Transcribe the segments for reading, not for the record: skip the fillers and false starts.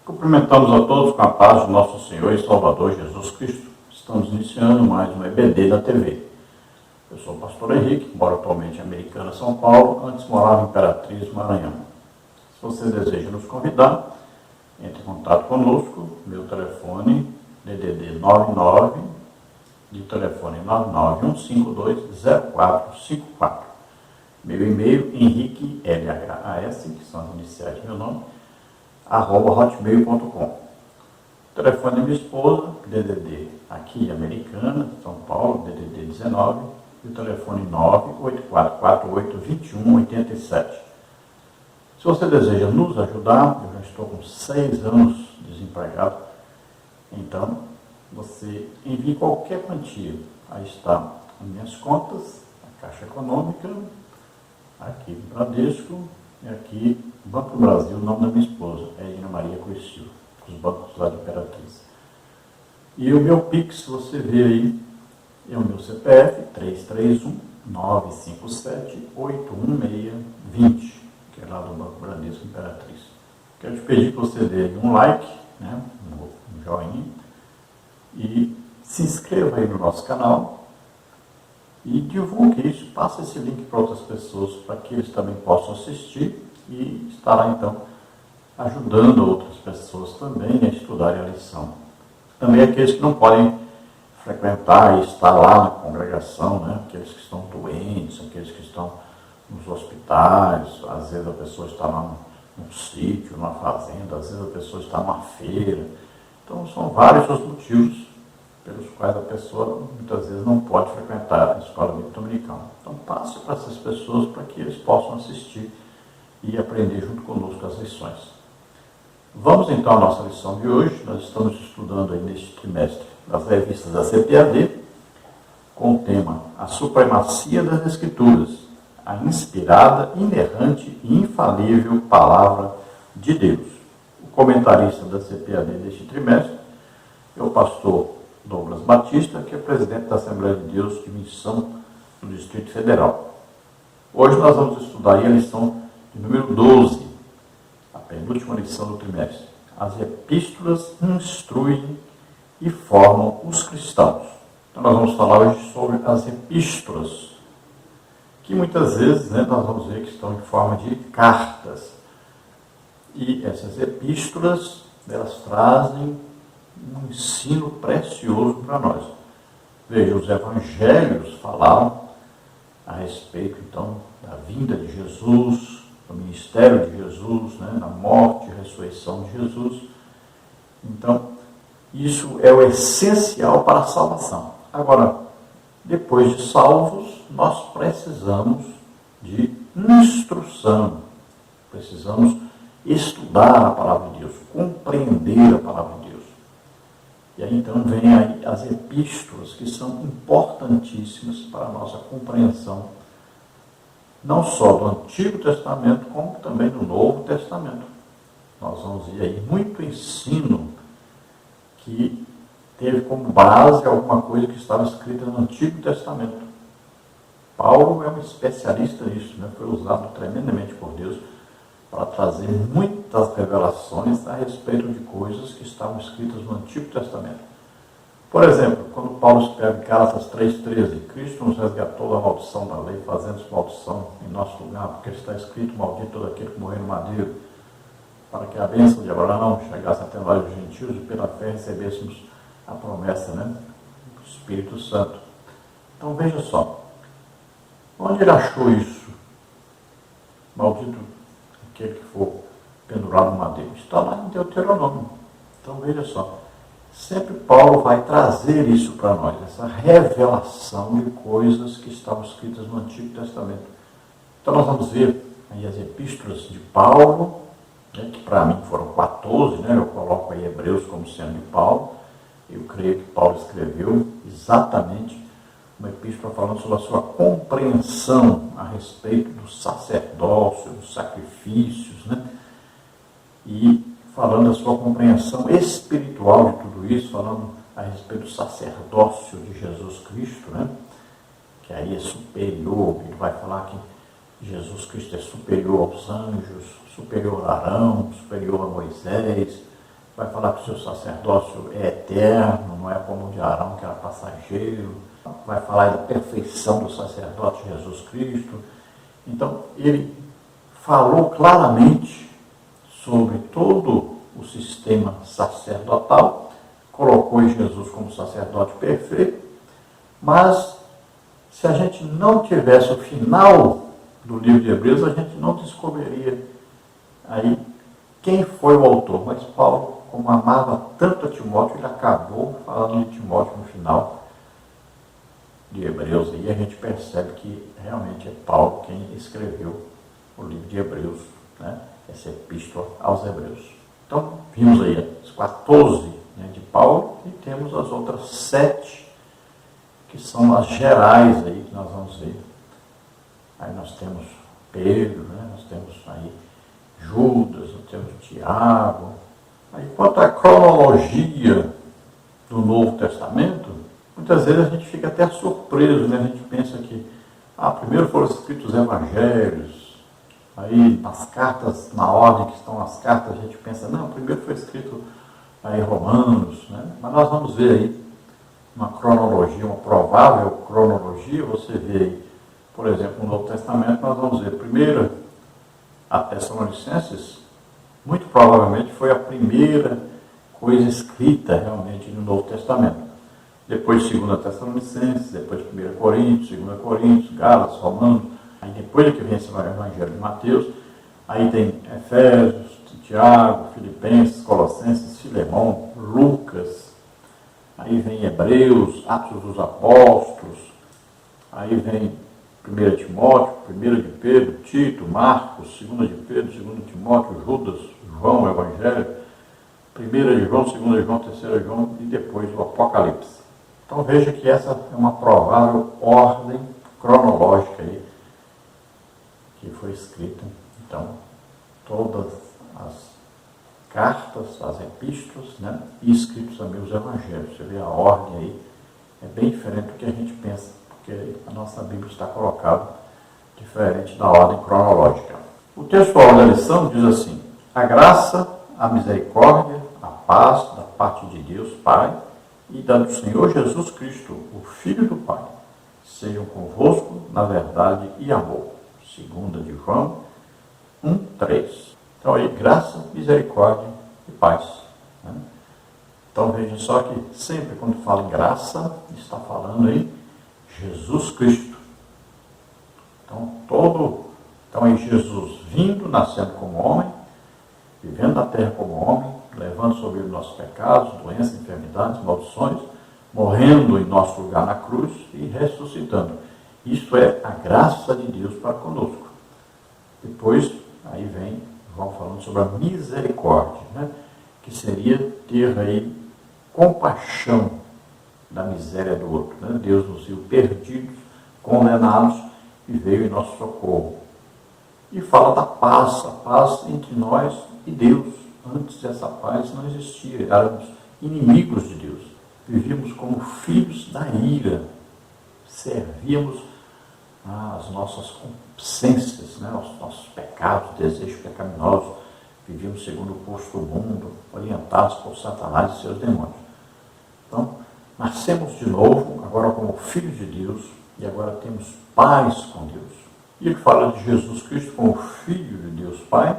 Cumprimentamos a todos com a paz do nosso Senhor e Salvador Jesus Cristo. Estamos iniciando mais um EBD da TV. Eu sou o pastor Henrique, moro atualmente em Americana, São Paulo, antes morava em Imperatriz, Maranhão. Se você deseja nos convidar, entre em contato conosco, meu telefone DDD 99, de telefone 991520454. Meu e-mail, Henrique LHAS, que são as iniciais do meu nome, @hotmail.com. O telefone da minha esposa, DDD aqui, Americana, São Paulo, DDD 19, e o telefone 984482187. Se você deseja nos ajudar, eu já estou com 6 anos desempregado, então você envie qualquer quantia. Aí está as minhas contas, a Caixa Econômica, aqui do Bradesco, e aqui Banco do Brasil, o nome da minha esposa, Edna Maria Coisil, os bancos lá de Imperatriz. E o meu Pix, você vê aí, é o meu CPF, 331-957-81620, que é lá do Banco Bradesco Imperatriz. Quero te pedir que você dê aí um like, né, um joinha, e se inscreva aí no nosso canal e divulgue isso, passe esse link para outras pessoas, para que eles também possam assistir e estará então ajudando outras pessoas também a estudarem a lição. Também aqueles que não podem frequentar e estar lá na congregação, né? Aqueles que estão doentes, aqueles que estão nos hospitais, às vezes a pessoa está lá num sítio, numa fazenda, às vezes a pessoa está numa feira. Então são vários os motivos pelos quais a pessoa muitas vezes não pode frequentar a escola bíblica dominical. Então passe para essas pessoas para que eles possam assistir e aprender junto conosco as lições. Vamos então à nossa lição de hoje. Nós estamos estudando aí neste trimestre das revistas da CPAD com o tema A Supremacia das Escrituras, a inspirada, inerrante e infalível Palavra de Deus. O comentarista da CPAD deste trimestre é o pastor Douglas Batista, que é presidente da Assembleia de Deus de Missão do Distrito Federal. Hoje nós vamos estudar aí a lição de número 12, a penúltima lição do trimestre. As epístolas instruem e formam os cristãos. Então nós vamos falar hoje sobre as epístolas, que muitas vezes nós vamos ver que estão em forma de cartas. E essas epístolas, elas trazem um ensino precioso para nós. Veja, os evangelhos falaram a respeito, então, da vinda de Jesus, do ministério de Jesus, da morte e ressurreição de Jesus. Então, isso é o essencial para a salvação. Agora, depois de salvos, nós precisamos de instrução, precisamos estudar a palavra de Deus, compreender a palavra de Deus. E aí então vem aí as epístolas, que são importantíssimas para a nossa compreensão, não só do Antigo Testamento, como também do Novo Testamento. Nós vamos ver aí muito ensino que teve como base alguma coisa que estava escrita no Antigo Testamento. Paulo é um especialista nisso, foi usado tremendamente por Deus para trazer muitas revelações a respeito de coisas que estavam escritas no Antigo Testamento. Por exemplo, quando Paulo escreve Gálatas 3,13, Cristo nos resgatou da maldição da lei, fazendo maldição em nosso lugar, porque está escrito, maldito todo aquele que morreu no madeiro, para que a bênção de Abraão chegasse até nós os gentios e pela fé recebêssemos a promessa, do Espírito Santo. Então veja só, onde ele achou isso? Maldito aquele que for pendurado no madeiro. Está lá em Deuteronômio. Então veja só, sempre Paulo vai trazer isso para nós, essa revelação de coisas que estavam escritas no Antigo Testamento. Então nós vamos ver aí as epístolas de Paulo, que para mim foram 14, eu coloco aí Hebreus como sendo de Paulo. Eu creio que Paulo escreveu exatamente uma epístola falando sobre a sua compreensão a respeito do sacerdócio, dos sacrifícios, e falando da sua compreensão espiritual de tudo isso, falando a respeito do sacerdócio de Jesus Cristo, que aí é superior, ele vai falar que Jesus Cristo é superior aos anjos, superior a Arão, superior a Moisés, vai falar que o seu sacerdócio é eterno, não é como o de Arão, que era passageiro, vai falar da perfeição do sacerdote Jesus Cristo. Então, ele falou claramente sobre todo o sistema sacerdotal, colocou em Jesus como sacerdote perfeito, mas se a gente não tivesse o final do livro de Hebreus, a gente não descobriria aí quem foi o autor. Mas Paulo, como amava tanto a Timóteo, ele acabou falando de Timóteo no final de Hebreus, e a gente percebe que realmente é Paulo quem escreveu o livro de Hebreus, né? Essa epístola aos Hebreus. Então, vimos aí as 14, né, de Paulo, e temos as outras 7, que são as gerais aí, que nós vamos ver. Aí nós temos Pedro, né? Nós temos aí Judas, nós temos Tiago. Aí, quanto à cronologia do Novo Testamento, muitas vezes a gente fica até surpreso, né? A gente pensa que primeiro foram escritos os evangelhos, aí nas cartas, na ordem que estão as cartas, a gente pensa, não, primeiro foi escrito aí Romanos, né? Mas nós vamos ver aí uma cronologia, uma provável cronologia. Você vê aí, por exemplo, no Novo Testamento, nós vamos ver primeiro a Tessalonicenses, muito provavelmente foi a primeira coisa escrita realmente no Novo Testamento. Depois 2 Tessalonicenses, depois 1 Coríntios, 2 Coríntios, Gálatas, Romanos, aí depois é que vem esse Evangelho de Mateus, aí tem Efésios, Tiago, Filipenses, Colossenses, Filemão, Lucas, aí vem Hebreus, Atos dos Apóstolos, aí vem 1 Timóteo, 1 de Pedro, Tito, Marcos, 2 de Pedro, 2 de Timóteo, Judas, João, o Evangelho, 1 de João, 2 de João, 3 de João e depois o Apocalipse. Então veja que essa é uma provável ordem cronológica aí que foi escrita. Então, todas as cartas, as epístolas, né, e escritos também os evangelhos. Você vê a ordem aí, é bem diferente do que a gente pensa, porque a nossa Bíblia está colocada diferente da ordem cronológica. O textual da lição diz assim: a graça, a misericórdia, a paz da parte de Deus Pai e da do Senhor Jesus Cristo, o Filho do Pai, sejam convosco na verdade e amor. 2 de João 1:3. Então aí, graça, misericórdia e paz. Né? Então vejam só que sempre quando fala em graça, está falando em Jesus Cristo. Então aí Jesus vindo, nascendo como homem, vivendo na terra como homem, levando sobre ele nossos pecados, doenças, enfermidades, maldições, morrendo em nosso lugar na cruz e ressuscitando. Isto é a graça de Deus para conosco. Depois, aí vem João falando sobre a misericórdia, né? Que seria ter aí compaixão da miséria do outro. Né? Deus nos viu perdidos, condenados e veio em nosso socorro. E fala da paz, a paz entre nós e Deus. Antes essa paz não existia, éramos inimigos de Deus. Vivíamos como filhos da ira, servíamos as nossas concupiscências, né? Os nossos pecados, desejos pecaminosos, vivíamos segundo o curso do mundo, orientados por Satanás e seus demônios. Então, nascemos de novo, agora como filhos de Deus, e agora temos paz com Deus. E ele fala de Jesus Cristo como Filho de Deus Pai,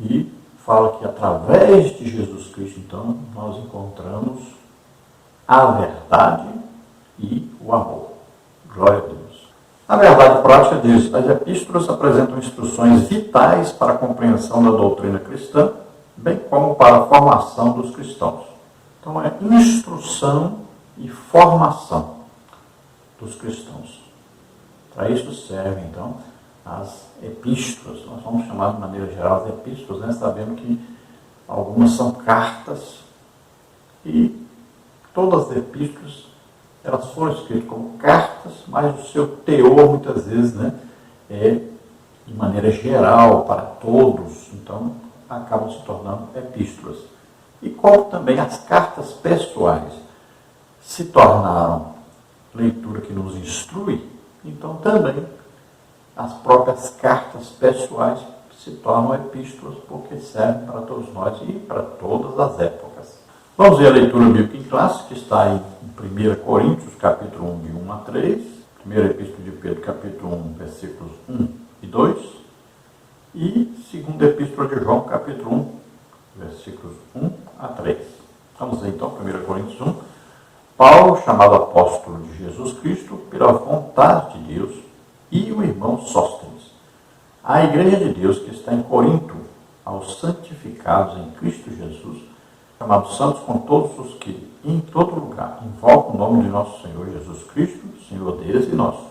e fala que através de Jesus Cristo, então, nós encontramos a verdade e o amor. Glória a Deus. A verdade prática diz: as epístolas apresentam instruções vitais para a compreensão da doutrina cristã, bem como para a formação dos cristãos. Então, é instrução e formação dos cristãos. Para isso servem, então, as epístolas. Nós vamos chamar de maneira geral as epístolas, né? Sabendo que algumas são cartas e todas as epístolas elas foram escritas como cartas, mas o seu teor muitas vezes, né, é de maneira geral para todos, então acabam se tornando epístolas. E como também as cartas pessoais se tornaram leitura que nos instrui, então também as próprias cartas pessoais se tornam epístolas porque servem para todos nós e para todas as épocas. Vamos ver a leitura bíblica em classe, que está em 1 Coríntios, capítulo 1, de 1 a 3, 1 Epístola de Pedro, capítulo 1, versículos 1 e 2, e 2 Epístola de João, capítulo 1, versículos 1 a 3. Vamos ver então 1 Coríntios 1. Paulo, chamado apóstolo de Jesus Cristo, pela vontade de Deus, e o irmão Sóstenes, à igreja de Deus que está em Corinto, aos santificados em Cristo Jesus, chamados santos com todos os que, em todo lugar, invocam o nome de nosso Senhor Jesus Cristo, Senhor deles e nosso.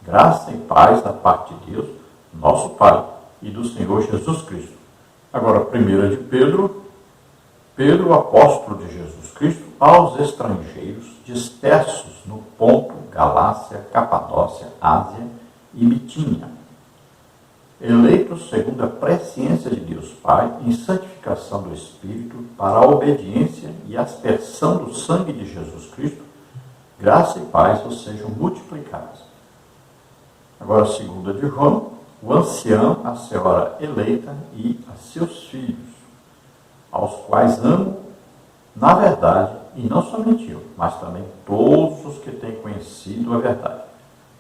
Graça e paz da parte de Deus, nosso Pai, e do Senhor Jesus Cristo. Agora, 1 de Pedro, Pedro, apóstolo de Jesus Cristo, aos estrangeiros dispersos no Ponto, Galácia, Capadócia, Ásia e Bitínia, eleitos segundo a presciência de Deus Pai, em santificação do Espírito, para a obediência e aspersão do sangue de Jesus Cristo, graça e paz vos sejam multiplicadas. Agora, 2 de João, o ancião, a senhora eleita e a seus filhos, aos quais amo, na verdade, e não somente eu, mas também todos os que têm conhecido a verdade,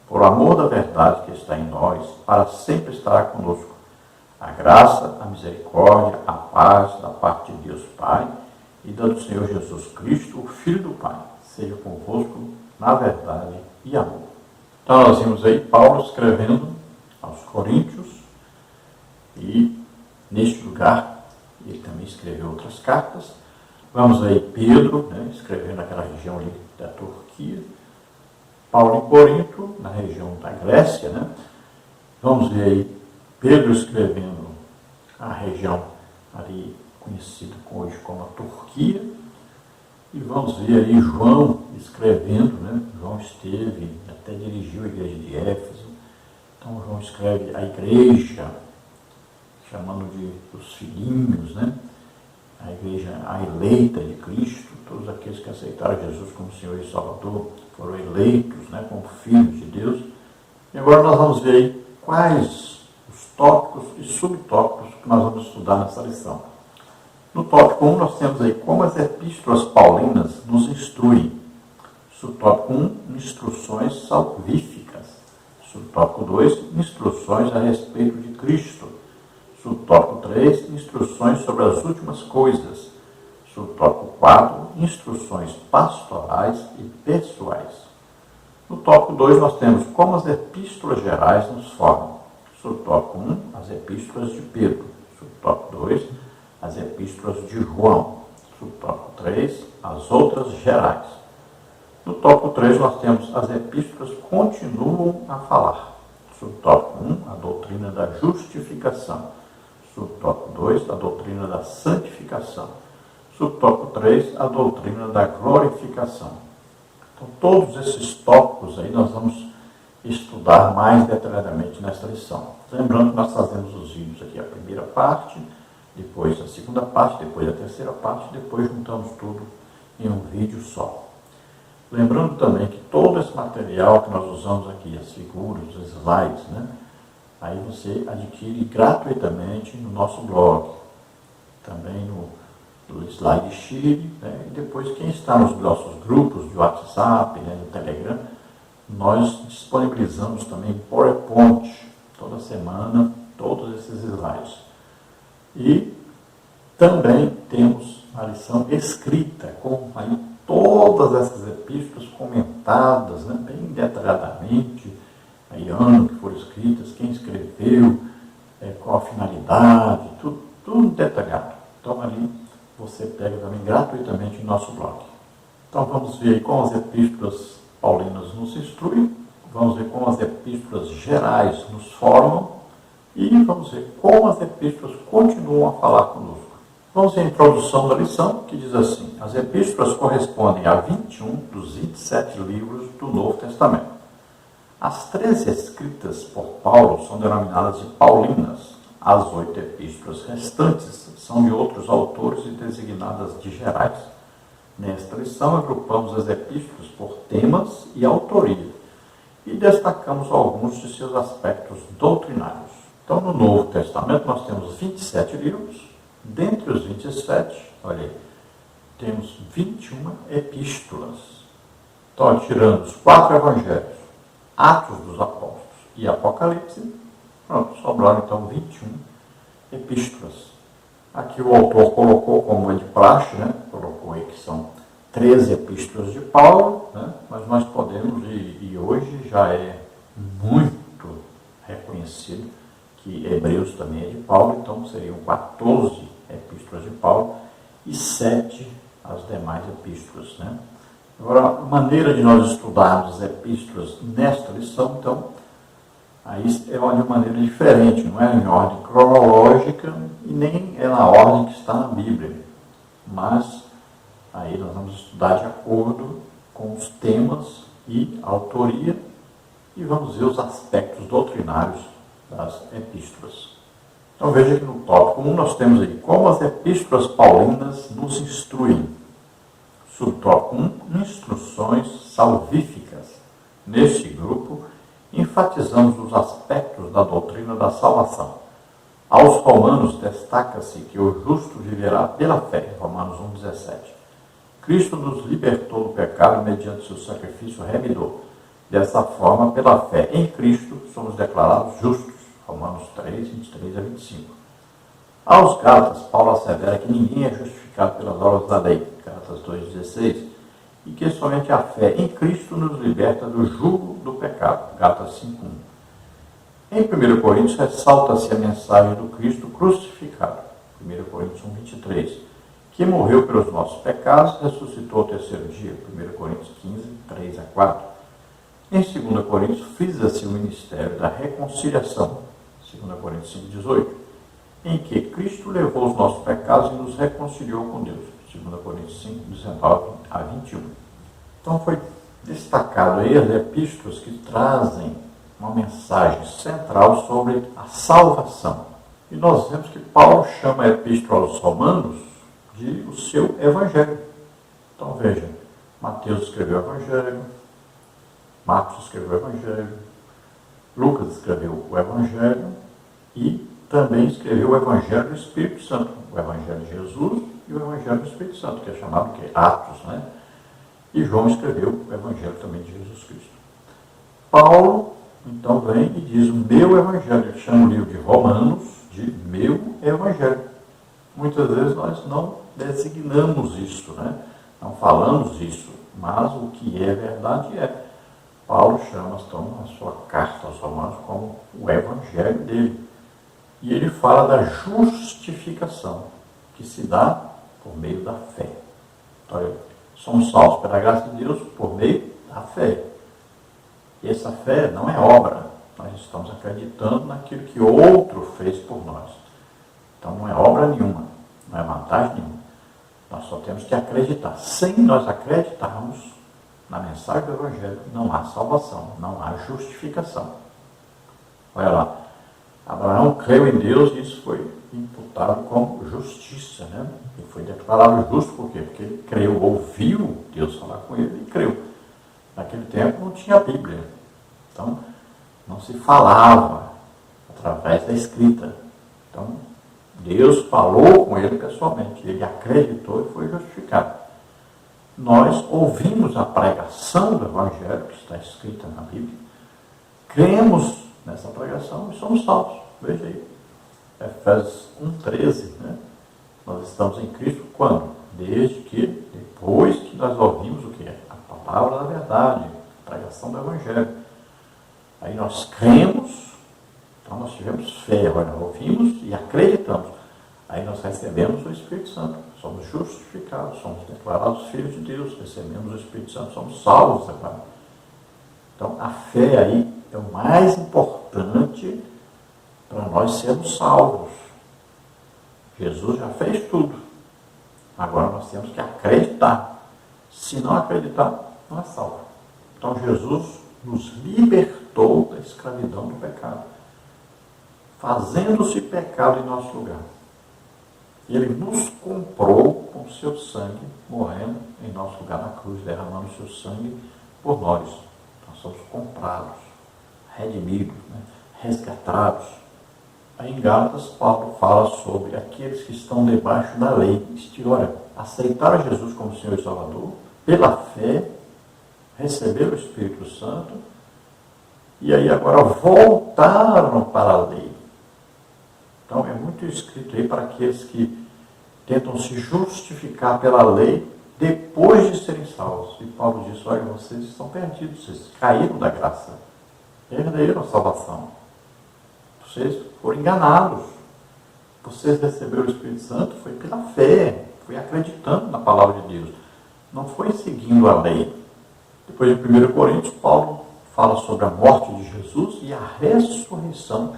por amor da verdade que está em nós, para sempre estará conosco. A graça, a misericórdia, a paz da parte de Deus Pai e da do Senhor Jesus Cristo, o Filho do Pai, seja convosco na verdade e amor. Então nós vimos aí Paulo escrevendo aos Coríntios, e neste lugar ele também escreveu outras cartas. Vamos aí Pedro, escrevendo naquela região ali da Turquia, Paulo em Corinto, na região da Grécia, Vamos ver aí Pedro escrevendo a região ali conhecida hoje como a Turquia, e vamos ver aí João escrevendo, João esteve, até dirigiu a igreja de Éfeso. Então João escreve a igreja, chamando de os filhinhos, a igreja, a eleita de Cristo, todos aqueles que aceitaram Jesus como Senhor e Salvador, foram eleitos, como filhos de Deus. E agora nós vamos ver aí quais os tópicos e subtópicos que nós vamos estudar nessa lição. No tópico 1 nós temos aí como as epístolas paulinas nos instruem. Subtópico 1, instruções salvíficas. Subtópico 2, instruções a respeito de Cristo. Subtópico 3, instruções sobre as últimas coisas. Subtópico 4, instruções pastorais e pessoais. No tópico 2 nós temos como as epístolas gerais nos formam. Subtópico 1, as epístolas de Pedro. Subtópico 2, as epístolas de João. Subtópico 3, as outras gerais. No tópico 3 nós temos as epístolas continuam a falar. Subtópico 1, a doutrina da justificação. Subtópico 2, a doutrina da santificação. Subtópico 3, a doutrina da glorificação. Então, todos esses tópicos aí nós vamos estudar mais detalhadamente nesta lição. Lembrando que nós fazemos os vídeos aqui, a primeira parte, depois a segunda parte, depois a terceira parte, depois juntamos tudo em um vídeo só. Lembrando também que todo esse material que nós usamos aqui, as figuras, os slides, aí você adquire gratuitamente no nosso blog, também no Slide Chile, e depois quem está nos nossos grupos de WhatsApp, no Telegram, nós disponibilizamos também PowerPoint toda semana, todos esses slides. E também temos a lição escrita, com aí todas essas epístolas comentadas, bem detalhadamente, aí ano que foram escritas, quem escreveu, qual a finalidade, tudo detalhado. Então ali você pega também gratuitamente em nosso blog. Então vamos ver aí como as epístolas paulinas nos instruem, vamos ver como as epístolas gerais nos formam e vamos ver como as epístolas continuam a falar conosco. Vamos ver a introdução da lição, que diz assim: as epístolas correspondem a 21 dos 27 livros do Novo Testamento. As 13 escritas por Paulo são denominadas de paulinas. As 8 epístolas restantes são de outros autores e designadas de gerais. Nesta lição, agrupamos as epístolas por temas e autoria e destacamos alguns de seus aspectos doutrinários. Então, no Novo Testamento, nós temos 27 livros. Dentre os 27, olha aí, temos 21 epístolas. Então, tirando os 4 evangelhos, Atos dos Apóstolos e Apocalipse, pronto, sobraram então 21 epístolas. Aqui o autor colocou, como é de praxe, né? Colocou aí que são 13 epístolas de Paulo, né? Mas nós podemos, e hoje já é muito reconhecido, que Hebreus também é de Paulo, então seriam 14 epístolas de Paulo e 7 as demais epístolas, né? Agora, a maneira de nós estudarmos as epístolas nesta lição, então, aí é de maneira diferente, não é em ordem cronológica e nem é na ordem que está na Bíblia, mas aí nós vamos estudar de acordo com os temas e a autoria e vamos ver os aspectos doutrinários das epístolas. Então veja que no tópico 1 nós temos aí como as epístolas paulinas nos instruem. Subtópico 1, instruções salvíficas. Neste grupo, enfatizamos os aspectos da doutrina da salvação. Aos romanos destaca-se que o justo viverá pela fé, Romanos 1,17. Cristo nos libertou do pecado mediante seu sacrifício remidor. Dessa forma, pela fé em Cristo, somos declarados justos, Romanos 3, 23 a 25. Aos Gálatas, Paulo assevera que ninguém é justificado pelas obras da lei, Gálatas 2,16, e que somente a fé em Cristo nos liberta do jugo do pecado, Gálatas 5,1. Em 1 Coríntios, ressalta-se a mensagem do Cristo crucificado, 1 Coríntios 1,23, que morreu pelos nossos pecados e ressuscitou ao terceiro dia, 1 Coríntios 15, 3 a 4. Em 2 Coríntios, frisa-se o ministério da reconciliação, 2 Coríntios 5,18, em que Cristo levou os nossos pecados e nos reconciliou com Deus, 2 Coríntios 5, 19 a 21. Então foi destacado aí as epístolas que trazem uma mensagem central sobre a salvação. E nós vemos que Paulo chama a epístola aos Romanos de o seu evangelho. Então veja, Mateus escreveu o evangelho, Marcos escreveu o evangelho, Lucas escreveu o evangelho e também escreveu o evangelho do Espírito Santo, o evangelho de Jesus e o evangelho do Espírito Santo, que é chamado de Atos, né? E João escreveu o evangelho também de Jesus Cristo. Paulo, então, vem e diz o meu evangelho. Ele chama o livro de Romanos de meu evangelho. Muitas vezes nós não designamos isso, né? Não falamos isso, mas o que é verdade é. Paulo chama, então, a sua carta aos Romanos como o evangelho dele. E ele fala da justificação, que se dá por meio da fé. Então, somos salvos pela graça de Deus por meio da fé. E essa fé não é obra. Nós estamos acreditando naquilo que outro fez por nós. Então não é obra nenhuma, não é vantagem nenhuma. Nós só temos que acreditar. Sem nós acreditarmos na mensagem do Evangelho, não há salvação, não há justificação. Olha lá, Abraão creu em Deus e isso foi imputado como justiça, né? Ele foi declarado justo por quê? Porque ele creu, ouviu Deus falar com ele e creu. Naquele tempo não tinha Bíblia, então não se falava através da escrita. Então Deus falou com ele pessoalmente, ele acreditou e foi justificado. Nós ouvimos a pregação do Evangelho, que está escrita na Bíblia, cremos nessa pregação e somos salvos. Veja aí, Efésios 1,13, né? Nós estamos em Cristo quando? Desde que, depois que nós ouvimos o que é? A palavra da verdade, a pregação do Evangelho. Aí nós cremos, então nós tivemos fé, agora ouvimos e acreditamos. Aí nós recebemos o Espírito Santo, somos justificados, somos declarados filhos de Deus, recebemos o Espírito Santo, somos salvos agora. Então a fé aí é o mais importante para nós sermos salvos. Jesus já fez tudo. Agora nós temos que acreditar. Se não acreditar, não é salvo. Então Jesus nos libertou da escravidão do pecado, fazendo-se pecado em nosso lugar. Ele nos comprou com seu sangue, morrendo em nosso lugar na cruz, derramando seu sangue por nós. Nós somos comprados, redimidos, né? Resgatados. Aí em Gálatas, Paulo fala sobre aqueles que estão debaixo da lei. Olha, aceitaram Jesus como Senhor e Salvador, pela fé, receberam o Espírito Santo, e aí agora voltaram para a lei. Então é muito escrito aí para aqueles que tentam se justificar pela lei depois de serem salvos. E Paulo diz, olha, vocês estão perdidos, vocês caíram da graça, perderam a salvação. Vocês foram enganados. Vocês receberam o Espírito Santo, foi pela fé, foi acreditando na palavra de Deus. Não foi seguindo a lei. Depois de 1 Coríntios, Paulo fala sobre a morte de Jesus e a ressurreição.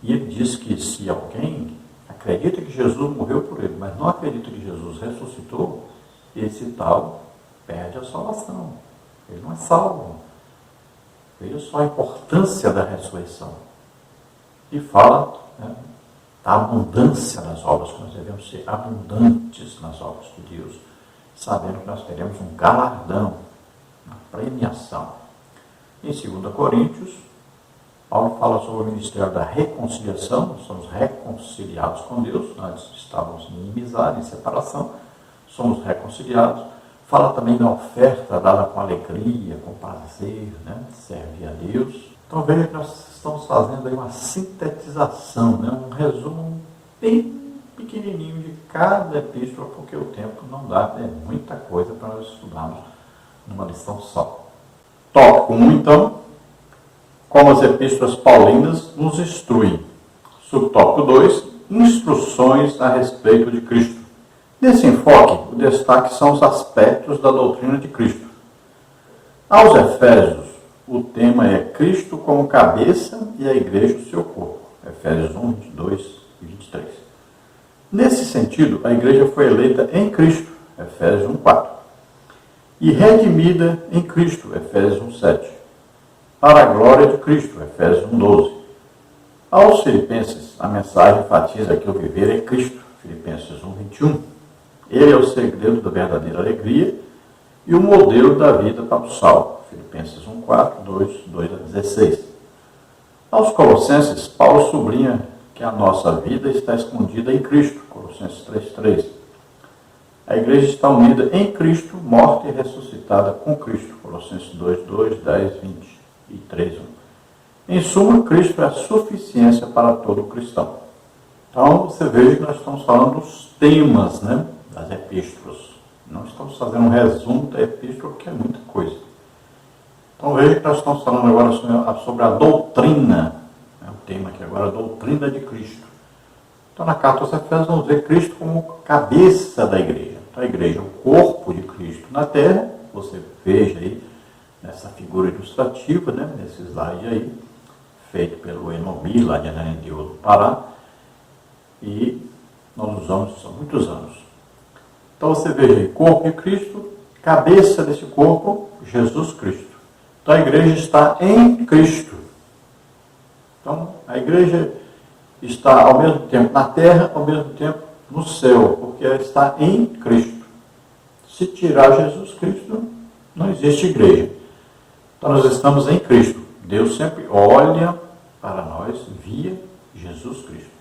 E ele diz que se alguém acredita que Jesus morreu por ele, mas não acredita que Jesus ressuscitou, esse tal perde a salvação. Ele não é salvo. Veja só a importância da ressurreição. E fala, né, da abundância das obras, que nós devemos ser abundantes nas obras de Deus, sabendo que nós teremos um galardão, uma premiação. Em 2 Coríntios, Paulo fala sobre o ministério da reconciliação. Nós somos reconciliados com Deus, nós estávamos em inimizade, em separação, somos reconciliados. Fala também da oferta dada com alegria, com prazer, né? Servir a Deus. Então veja que nós estamos fazendo aí uma sintetização, né? Um resumo bem pequenininho de cada epístola, porque o tempo não dá, é muita coisa para nós estudarmos numa lição só. Tópico 1, então, como as epístolas paulinas nos instruem. Subtópico 2, instruções a respeito de Cristo. Nesse enfoque, o destaque são os aspectos da doutrina de Cristo. Aos Efésios, o tema é Cristo como cabeça e a igreja o seu corpo. Efésios 1, 22 e 23. Nesse sentido, a igreja foi eleita em Cristo. Efésios 1, 4. E redimida em Cristo. Efésios 1, 7. Para a glória de Cristo. Efésios 1, 12. Aos Filipenses, a mensagem enfatiza que o viver é Cristo. Filipenses 1, 21. Ele é o segredo da verdadeira alegria e o modelo da vida para o salvo. Filipenses 1, 4, 2 a 16. Aos Colossenses, Paulo sublinha que a nossa vida está escondida em Cristo. Colossenses 3, 3. A igreja está unida em Cristo, morta e ressuscitada com Cristo. Colossenses 2, 2, 10, 20 e 3, 1. Em suma, Cristo é a suficiência para todo cristão. Então, você veja que nós estamos falando dos temas, né, das epístolas. Não estamos fazendo um resumo da epístola, porque é muita coisa. Então, veja que nós estamos falando agora sobre a doutrina. É o tema aqui agora, a doutrina de Cristo. Então, na carta aos Efésios, vamos ver Cristo como cabeça da igreja. Então, a igreja é o corpo de Cristo na terra. Você veja aí nessa figura ilustrativa, né, nesse slide aí, feito pelo Enobi, lá de Ananindeua do Pará. E nós usamos isso há muitos anos. Então você veja aí, corpo de Cristo, cabeça desse corpo, Jesus Cristo. Então a igreja está em Cristo. Então a igreja está ao mesmo tempo na terra, ao mesmo tempo no céu, porque ela está em Cristo. Se tirar Jesus Cristo, não existe igreja. Então nós estamos em Cristo. Deus sempre olha para nós via Jesus Cristo.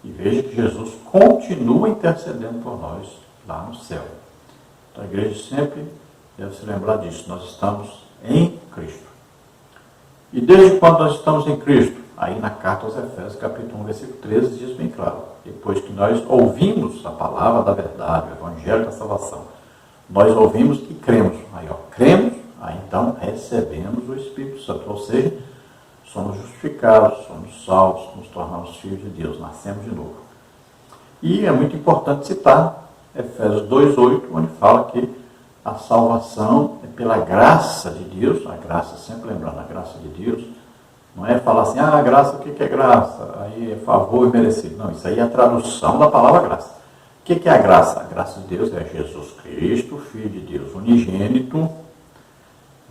E veja que Jesus continua intercedendo por nós lá no céu. Então a igreja sempre deve se lembrar disso. Nós estamos em Cristo. E desde quando nós estamos em Cristo? Aí na carta aos Efésios, capítulo 1, versículo 13, diz bem claro. Depois que nós ouvimos a palavra da verdade, o evangelho da salvação, nós ouvimos e cremos. Aí, cremos, aí então recebemos o Espírito Santo. Ou seja, somos justificados, somos salvos, nos tornamos filhos de Deus, nascemos de novo. E é muito importante citar Efésios 2,8, onde fala que a salvação é pela graça de Deus, a graça, sempre lembrando, a graça de Deus, não é falar assim, a graça, o que é graça? Aí é favor e merecido. Não, isso aí é a tradução da palavra graça. O que é a graça? A graça de Deus é Jesus Cristo, Filho de Deus unigênito,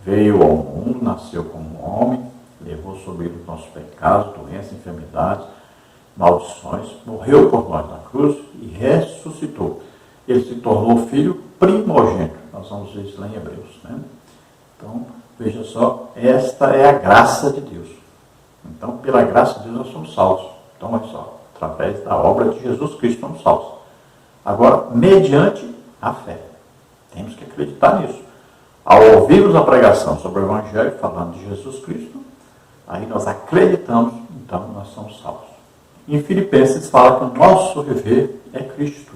veio ao mundo, nasceu como homem, levou sobre ele os nossos pecados, doenças, enfermidades, maldições, morreu por nós na cruz e ressuscitou. Ele se tornou filho primogênito. Nós vamos ver isso lá em Hebreus, né? Então, veja só, esta é a graça de Deus. Então, pela graça de Deus, nós somos salvos. Então, olha só, através da obra de Jesus Cristo somos salvos. Agora, mediante a fé. Temos que acreditar nisso. Ao ouvirmos a pregação sobre o Evangelho, falando de Jesus Cristo, aí nós acreditamos, então nós somos salvos. Em Filipenses fala que o nosso viver é Cristo.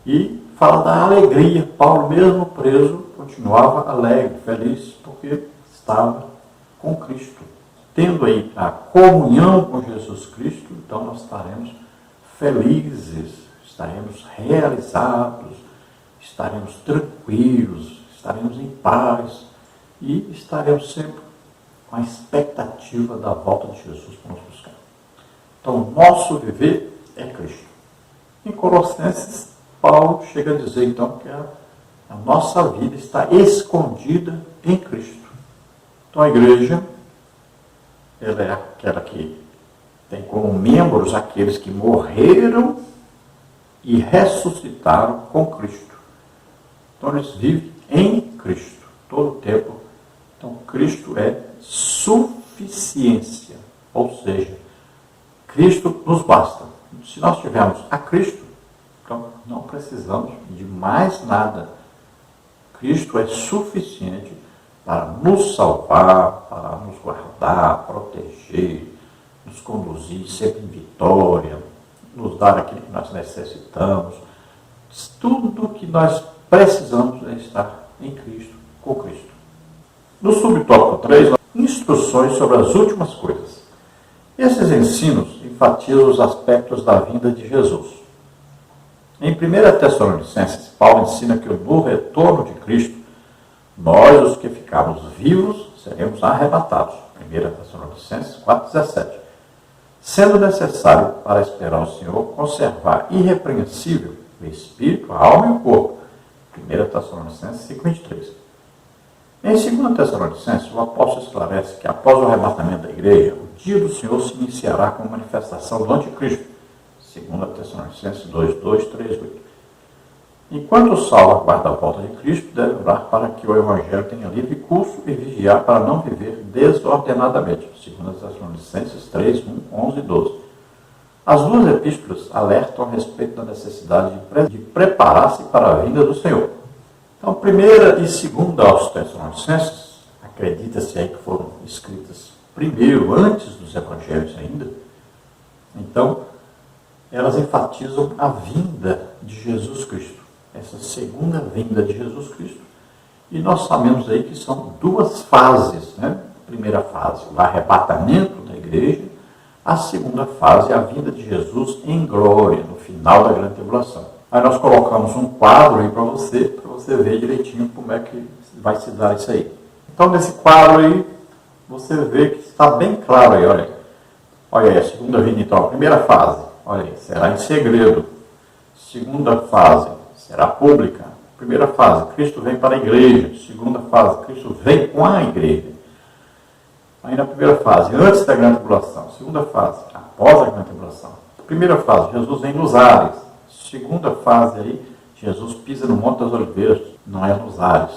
E fala da alegria. Paulo, mesmo preso, continuava alegre, feliz, porque estava com Cristo. Tendo aí a comunhão com Jesus Cristo, então nós estaremos felizes, estaremos realizados, estaremos tranquilos, estaremos em paz e estaremos sempre com a expectativa da volta de Jesus para nos buscar. Então, o nosso viver é Cristo. Em Colossenses, Paulo chega a dizer, então, que a nossa vida está escondida em Cristo. Então, a igreja, ela é aquela que tem como membros aqueles que morreram e ressuscitaram com Cristo. Então, eles vivem em Cristo, todo o tempo. Então, Cristo é suficiência, ou seja, Cristo nos basta. Se nós tivermos a Cristo, então não precisamos de mais nada. Cristo é suficiente para nos salvar, para nos guardar, proteger, nos conduzir sempre em vitória, nos dar aquilo que nós necessitamos. Tudo o que nós precisamos é estar em Cristo, com Cristo. No subtópico 3, instruções sobre as últimas coisas. Esses ensinos enfatizam os aspectos da vinda de Jesus. Em 1 Tessalonicenses, Paulo ensina que no retorno de Cristo, nós, os que ficarmos vivos, seremos arrebatados. 1 Tessalonicenses 4,17. Sendo necessário, para esperar o Senhor, conservar irrepreensível o espírito, a alma e o corpo. 1 Tessalonicenses 5,23. Em 2 Tessalonicenses, o apóstolo esclarece que após o arrebatamento da igreja, o dia do Senhor se iniciará com a manifestação do anticristo. 2 Tessalonicenses 2:2, 3:8. Enquanto o salvo aguarda a volta de Cristo, deve orar para que o Evangelho tenha livre curso e vigiar para não viver desordenadamente. 2 Tessalonicenses 3:1, 11 e 12. As duas epístolas alertam a respeito da necessidade de preparar-se para a vinda do Senhor. Então, 1 e 2 aos Tessalonicenses, acredita-se aí que foram escritas primeiro, antes dos evangelhos ainda. Então, elas enfatizam a vinda de Jesus Cristo, essa segunda vinda de Jesus Cristo. E nós sabemos aí que são duas fases, né? A primeira fase, o arrebatamento da igreja. A segunda fase, a vinda de Jesus em glória, no final da grande tribulação. Aí nós colocamos um quadro aí para você ver direitinho como é que vai se dar isso aí. Então, nesse quadro aí, você vê que está bem claro aí, olha aí. Olha aí, a segunda vinda, então, a primeira fase, olha aí, será em segredo. Segunda fase, será pública. Primeira fase, Cristo vem para a igreja. Segunda fase, Cristo vem com a igreja. Aí na primeira fase, antes da grande tribulação. Segunda fase, após a grande tribulação. Primeira fase, Jesus vem nos ares. Segunda fase aí, Jesus pisa no Monte das Oliveiras, não é nos ares.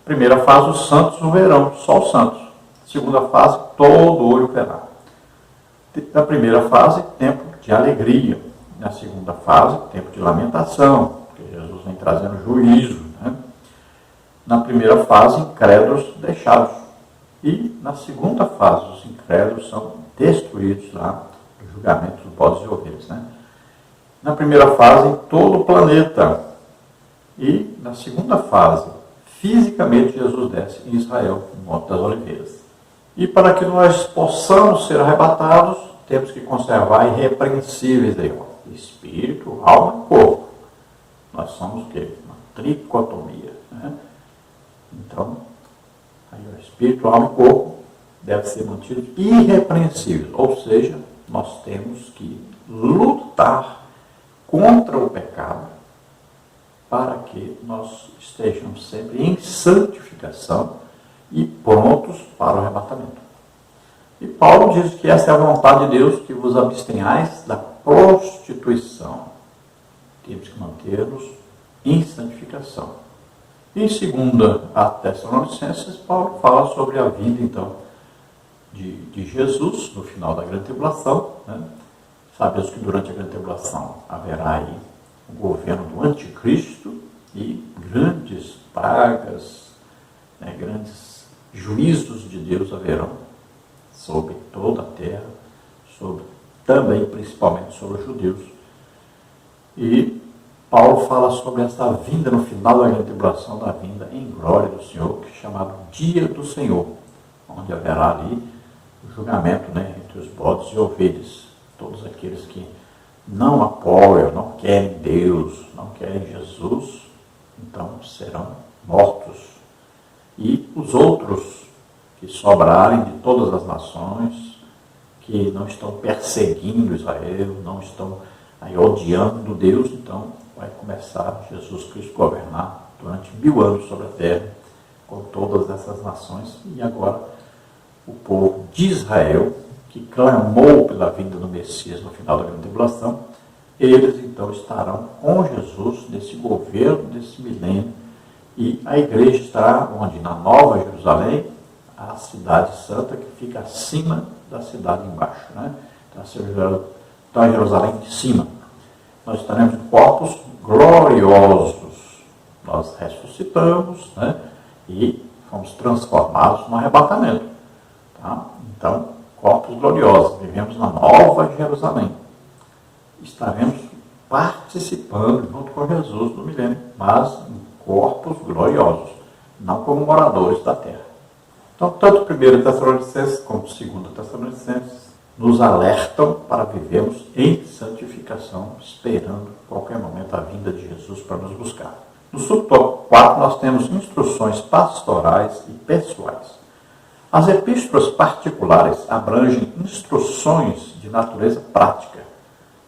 Primeira fase, os santos no verão, só os santos. Segunda fase, todo olho verá. Na primeira fase, tempo de alegria. Na segunda fase, tempo de lamentação, porque Jesus vem trazendo juízo, né? Na primeira fase, incrédulos deixados. E na segunda fase, os incrédulos são destruídos lá no julgamento dos bodes e ovelhas, né? Na primeira fase, em todo o planeta. E na segunda fase, fisicamente, Jesus desce em Israel, no Monte das Oliveiras. E para que nós possamos ser arrebatados, temos que conservar irrepreensíveis aí, ó, espírito, alma e corpo. Nós somos o quê? Uma tricotomia, né? Então, aí, o espírito, alma e corpo devem ser mantidos irrepreensíveis. Ou seja, nós temos que lutar contra o pecado para que nós estejamos sempre em santificação e prontos para o arrebatamento. E Paulo diz que essa é a vontade de Deus, que vos abstenhais da prostituição. Temos que manter-nos em santificação. Em 2 Tessalonicenses, Paulo fala sobre a vinda, então, de Jesus no final da grande tribulação, né? Sabemos que durante a grande tribulação haverá aí o governo do anticristo e grandes pragas, né, grandes juízos de Deus haverão sobre toda a terra, também principalmente sobre os judeus. E Paulo fala sobre essa vinda no final da grande tribulação, da vinda em glória do Senhor, que é chamado Dia do Senhor, onde haverá ali o julgamento, né, entre os bodes e ovelhas. Todos aqueles que não apoiam, não querem Deus, não querem Jesus, então serão mortos. E os outros que sobrarem de todas as nações, que não estão perseguindo Israel, não estão aí odiando Deus, então vai começar Jesus Cristo governar durante 1000 anos sobre a terra, com todas essas nações. E agora o povo de Israel, que clamou pela vinda do Messias no final da grande tribulação, eles então estarão com Jesus nesse governo, desse milênio, e a igreja estará onde? Na Nova Jerusalém, a cidade santa que fica acima da cidade embaixo, né? Então a Jerusalém de cima. Nós estaremos em corpos gloriosos. Nós ressuscitamos, né? E fomos transformados no arrebatamento. Tá? Então, corpos gloriosos. Vivemos na Nova Jerusalém. Estaremos participando junto com Jesus no milênio, mas em corpos gloriosos, não como moradores da terra. Então, tanto 1 Tessalonicenses como 2 Tessalonicenses nos alertam para vivermos em santificação, esperando qualquer momento a vinda de Jesus para nos buscar. No subtópico 4, nós temos instruções pastorais e pessoais. As epístolas particulares abrangem instruções de natureza prática.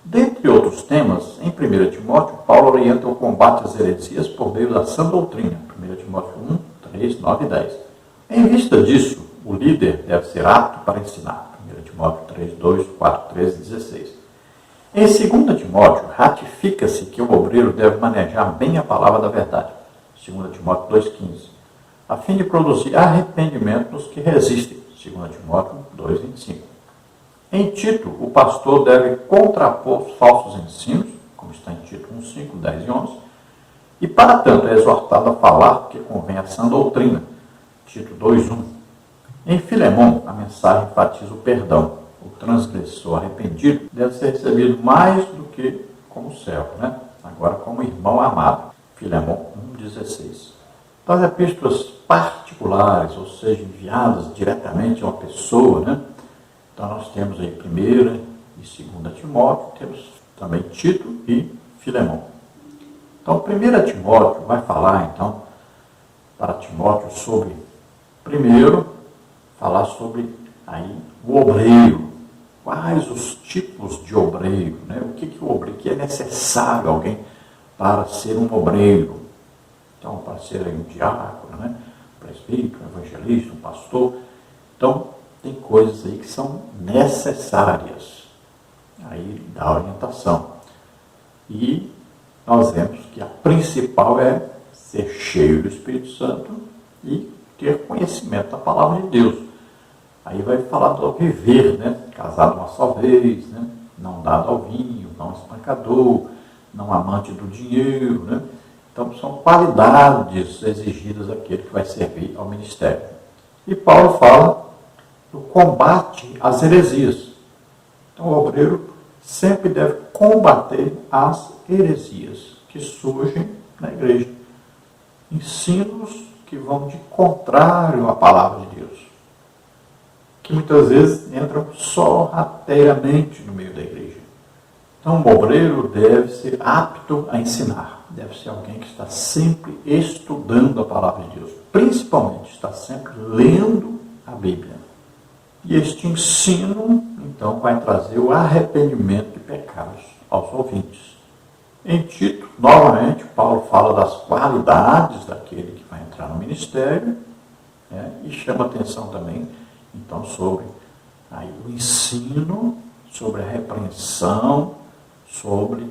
Dentre outros temas, em 1 Timóteo, Paulo orienta o combate às heresias por meio da sã doutrina. 1 Timóteo 1, 3, 9 e 10. Em vista disso, o líder deve ser apto para ensinar. 1 Timóteo 3, 2, 4, 13 e 16. Em 2 Timóteo, ratifica-se que o obreiro deve manejar bem a palavra da verdade. 2 Timóteo 2, 15. A fim de produzir arrependimento nos que resistem. 2 Timóteo 2, 25. Em Tito, o pastor deve contrapor os falsos ensinos, como está em Tito 1, 5, 10 e 11, e para tanto é exortado a falar que convém a sã doutrina. Tito 2, 1. Em Filemão, a mensagem enfatiza o perdão. O transgressor arrependido deve ser recebido mais do que como servo, né? Agora como irmão amado. Filemão 1, 16. Então, as epístolas particulares, ou seja, enviadas diretamente a uma pessoa, né? Então, nós temos aí 1 e 2 Timóteo, temos também Tito e Filemão. Então, 1 Timóteo vai falar, então, para Timóteo sobre, primeiro, falar sobre aí o obreiro. Quais os tipos de obreiro, né? O que o obreiro, que é necessário alguém para ser um obreiro. Então, para ser aí um diácono, né? Um presbítero, um evangelista, um pastor. Então, tem coisas aí que são necessárias aí da orientação. E nós vemos que a principal é ser cheio do Espírito Santo e ter conhecimento da palavra de Deus. Aí vai falar do viver, né? Casado uma só vez, né? Não dado ao vinho, não espancador, não amante do dinheiro, né? Então, são qualidades exigidas daquele que vai servir ao ministério. E Paulo fala do combate às heresias. Então, o obreiro sempre deve combater as heresias que surgem na igreja. Ensinos que vão de contrário à palavra de Deus, que muitas vezes entram sorrateiramente no meio da igreja. Então, o obreiro deve ser apto a ensinar, deve ser alguém que está sempre estudando a palavra de Deus, principalmente está sempre lendo a Bíblia. E este ensino, então, vai trazer o arrependimento de pecados aos ouvintes. Em Tito, novamente, Paulo fala das qualidades daquele que vai entrar no ministério, né, e chama atenção também, então, sobre aí, o ensino, sobre a repreensão, sobre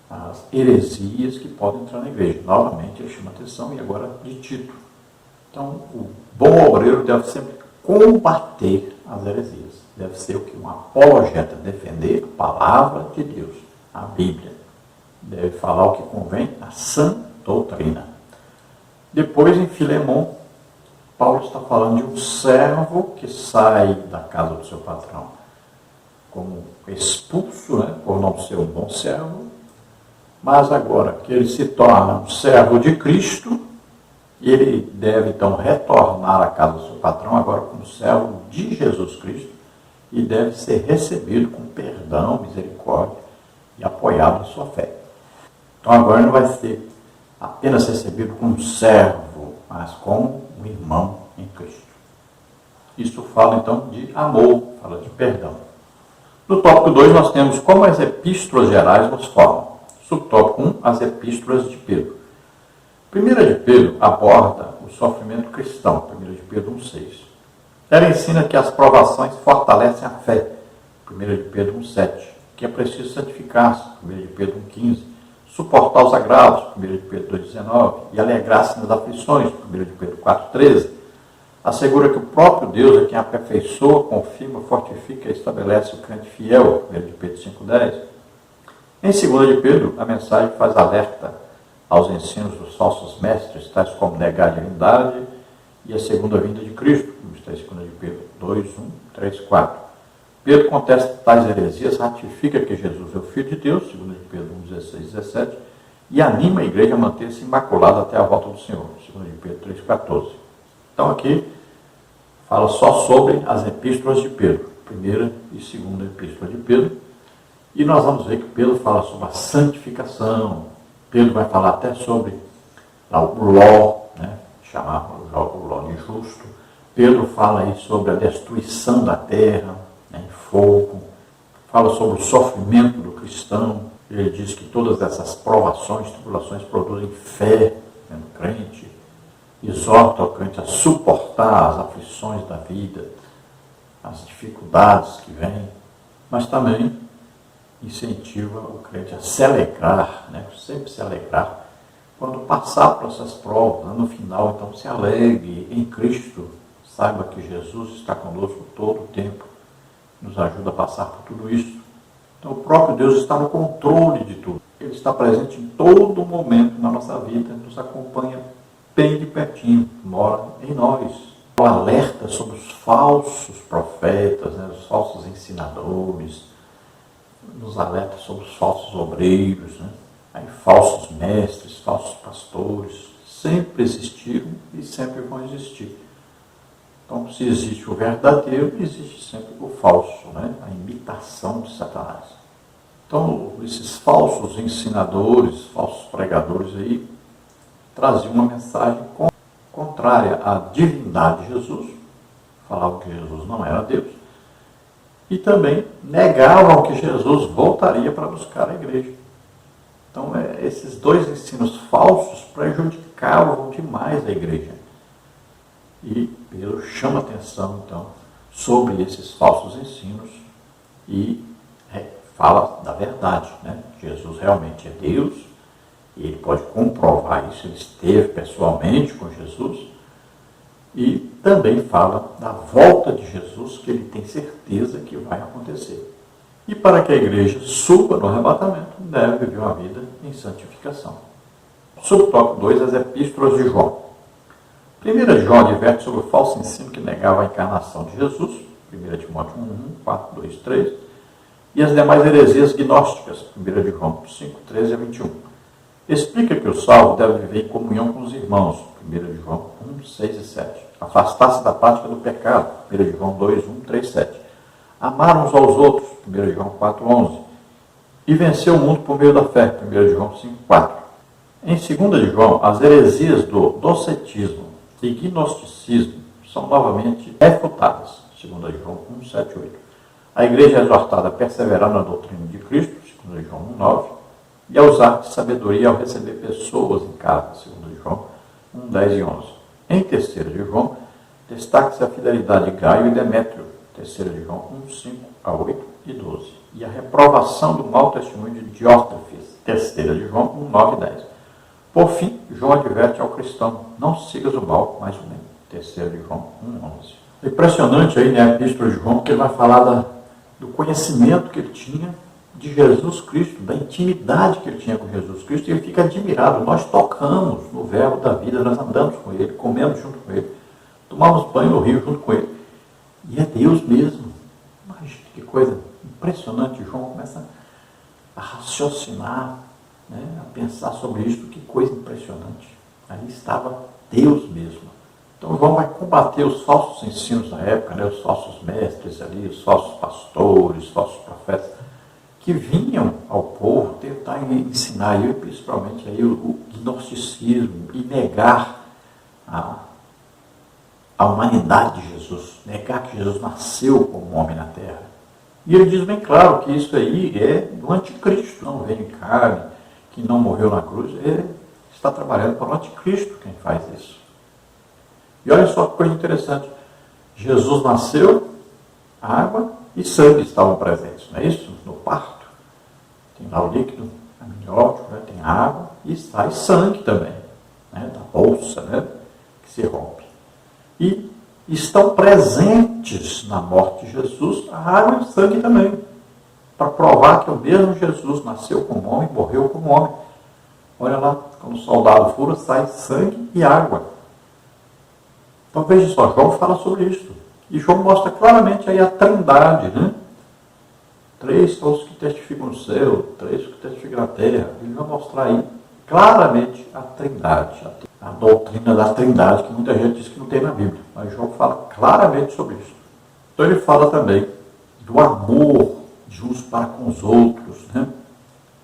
as heresias que podem entrar na igreja. Novamente, ele chama atenção, e agora de Tito. Então, o bom obreiro deve sempre combater as heresias. Deve ser o que um apologeta defender a palavra de Deus, a Bíblia. Deve falar o que convém à sã doutrina. Depois, em Filemon, Paulo está falando de um servo que sai da casa do seu patrão como expulso, né, por não ser um bom servo, mas agora que ele se torna um servo de Cristo, ele deve então retornar à casa do seu patrão, agora como servo de Jesus Cristo, e deve ser recebido com perdão, misericórdia e apoiado na sua fé. Então agora ele não vai ser apenas recebido como servo, mas como um irmão em Cristo. Isso fala então de amor, fala de perdão. No tópico 2 nós temos como as epístolas gerais nos formam. Subtópico 1, as epístolas de Pedro. 1 de Pedro aborda o sofrimento cristão, 1 de Pedro 1,6. Ela ensina que as provações fortalecem a fé, 1 de Pedro 1,7. Que é preciso santificar-se, 1 de Pedro 1,15. Suportar os agravos, 1 de Pedro 2,19. E alegrar-se nas aflições, 1 de Pedro 4,13. Assegura que o próprio Deus é quem aperfeiçoa, confirma, fortifica e estabelece o crente fiel, 1 de Pedro 5,10. Em 2 de Pedro, a mensagem faz alerta aos ensinos dos falsos mestres, tais como negar a divindade e a segunda vinda de Cristo, como está em 2 de Pedro 2, 1, 3, 4. Pedro contesta tais heresias, ratifica que Jesus é o Filho de Deus, 2 de Pedro 1, 16, 17, e anima a igreja a manter-se imaculada até a volta do Senhor, 2 de Pedro 3, 14. Então aqui fala só sobre as epístolas de Pedro, primeira e segunda epístola de Pedro, e nós vamos ver que Pedro fala sobre a santificação. Pedro vai falar até sobre o ló, né, chamar o ló de justo. Pedro fala aí sobre a destruição da terra, né, em fogo. Fala sobre o sofrimento do cristão. Ele diz que todas essas provações, tribulações produzem fé, né, no crente. Exorta o crente a suportar as aflições da vida, as dificuldades que vêm, mas também incentiva o crente a se alegrar, né? Sempre se alegrar, quando passar por essas provas, né? No final, então, se alegre em Cristo, saiba que Jesus está conosco todo o tempo, nos ajuda a passar por tudo isso. Então, o próprio Deus está no controle de tudo, Ele está presente em todo momento na nossa vida, nos acompanha bem de pertinho, mora em nós. O alerta sobre os falsos profetas, né? Os falsos ensinadores, nos alerta sobre os falsos obreiros, né? Aí, falsos mestres, falsos pastores, sempre existiram e sempre vão existir. Então, se existe o verdadeiro, existe sempre o falso, né? A imitação de Satanás. Então, esses falsos ensinadores, falsos pregadores aí, traziam uma mensagem contrária à divindade de Jesus, falavam que Jesus não era Deus, e também negavam que Jesus voltaria para buscar a igreja. Então, esses dois ensinos falsos prejudicavam demais a igreja. E Pedro chama atenção, então, sobre esses falsos ensinos e fala da verdade, né? Jesus realmente é Deus, e ele pode comprovar isso, ele esteve pessoalmente com Jesus, e também fala da volta de Jesus, que ele tem certeza que vai acontecer. E para que a igreja suba no arrebatamento, deve viver uma vida em santificação. Subtópico 2, as epístolas de João. 1 João adverte sobre o falso ensino que negava a encarnação de Jesus, 1 Timóteo 1, 4, 2, 3, e as demais heresias gnósticas, 1 João 5, 13 a 21. Explica que o salvo deve viver em comunhão com os irmãos, 1 João 1, 6 e 7. Afastar-se da prática do pecado, 1 João 2, 1, 3, 7. Amar uns aos outros, 1 João 4, 11. E vencer o mundo por meio da fé, 1 João 5, 4. Em 2 João, as heresias do docetismo e gnosticismo são novamente refutadas, 2 João 1, 7, 8. A igreja é exortada a perseverar na doutrina de Cristo, 2 João 1, 9. E a usar de sabedoria ao receber pessoas em casa, 2 João 1, 10 e 11. Em 3 de João, destaca-se a fidelidade de Gaio e Demétrio, 3 de João 1, 5 a 8 e 12. E a reprovação do mau testemunho de Diótrefes, 3 de João 1, 9 e 10. Por fim, João adverte ao cristão, não sigas o mal, mas o bem, 3 de João 1, 11. É impressionante aí, né, a epístola de João, porque ele vai falar do conhecimento que ele tinha de Jesus Cristo, da intimidade que ele tinha com Jesus Cristo, e ele fica admirado. Nós tocamos no verbo da vida, nós andamos com ele, comemos junto com ele, tomamos banho no rio junto com ele. E é Deus mesmo. Imagina que coisa impressionante. João começa a raciocinar, né, a pensar sobre isso, que coisa impressionante. Ali estava Deus mesmo. Então João vai combater os falsos ensinos da época, né, os falsos mestres ali, os falsos pastores, os falsos profetas, que vinham ao povo tentar ensinar, e principalmente aí, o gnosticismo, e negar a humanidade de Jesus, negar que Jesus nasceu como homem na terra. E ele diz bem claro que isso aí é do anticristo, não veio em carne, que não morreu na cruz, ele está trabalhando para o anticristo quem faz isso. E olha só que coisa interessante, Jesus nasceu, água e sangue estavam presentes, não é isso? No parto. Tem lá o líquido amniótico, né? Tem água e sai sangue também, né? Da bolsa, né? Que se rompe. E estão presentes na morte de Jesus a água e o sangue também, para provar que o mesmo Jesus nasceu como homem, morreu como homem. Olha lá, quando o soldado fura, sai sangue e água. Então veja só, João fala sobre isso. E João mostra claramente aí a trindade, né? 3 são os que testificam no céu, 3 que testificam na terra. Ele vai mostrar aí claramente a trindade, a doutrina da trindade, que muita gente diz que não tem na Bíblia. Mas João fala claramente sobre isso. Então ele fala também do amor de uns para com os outros, né?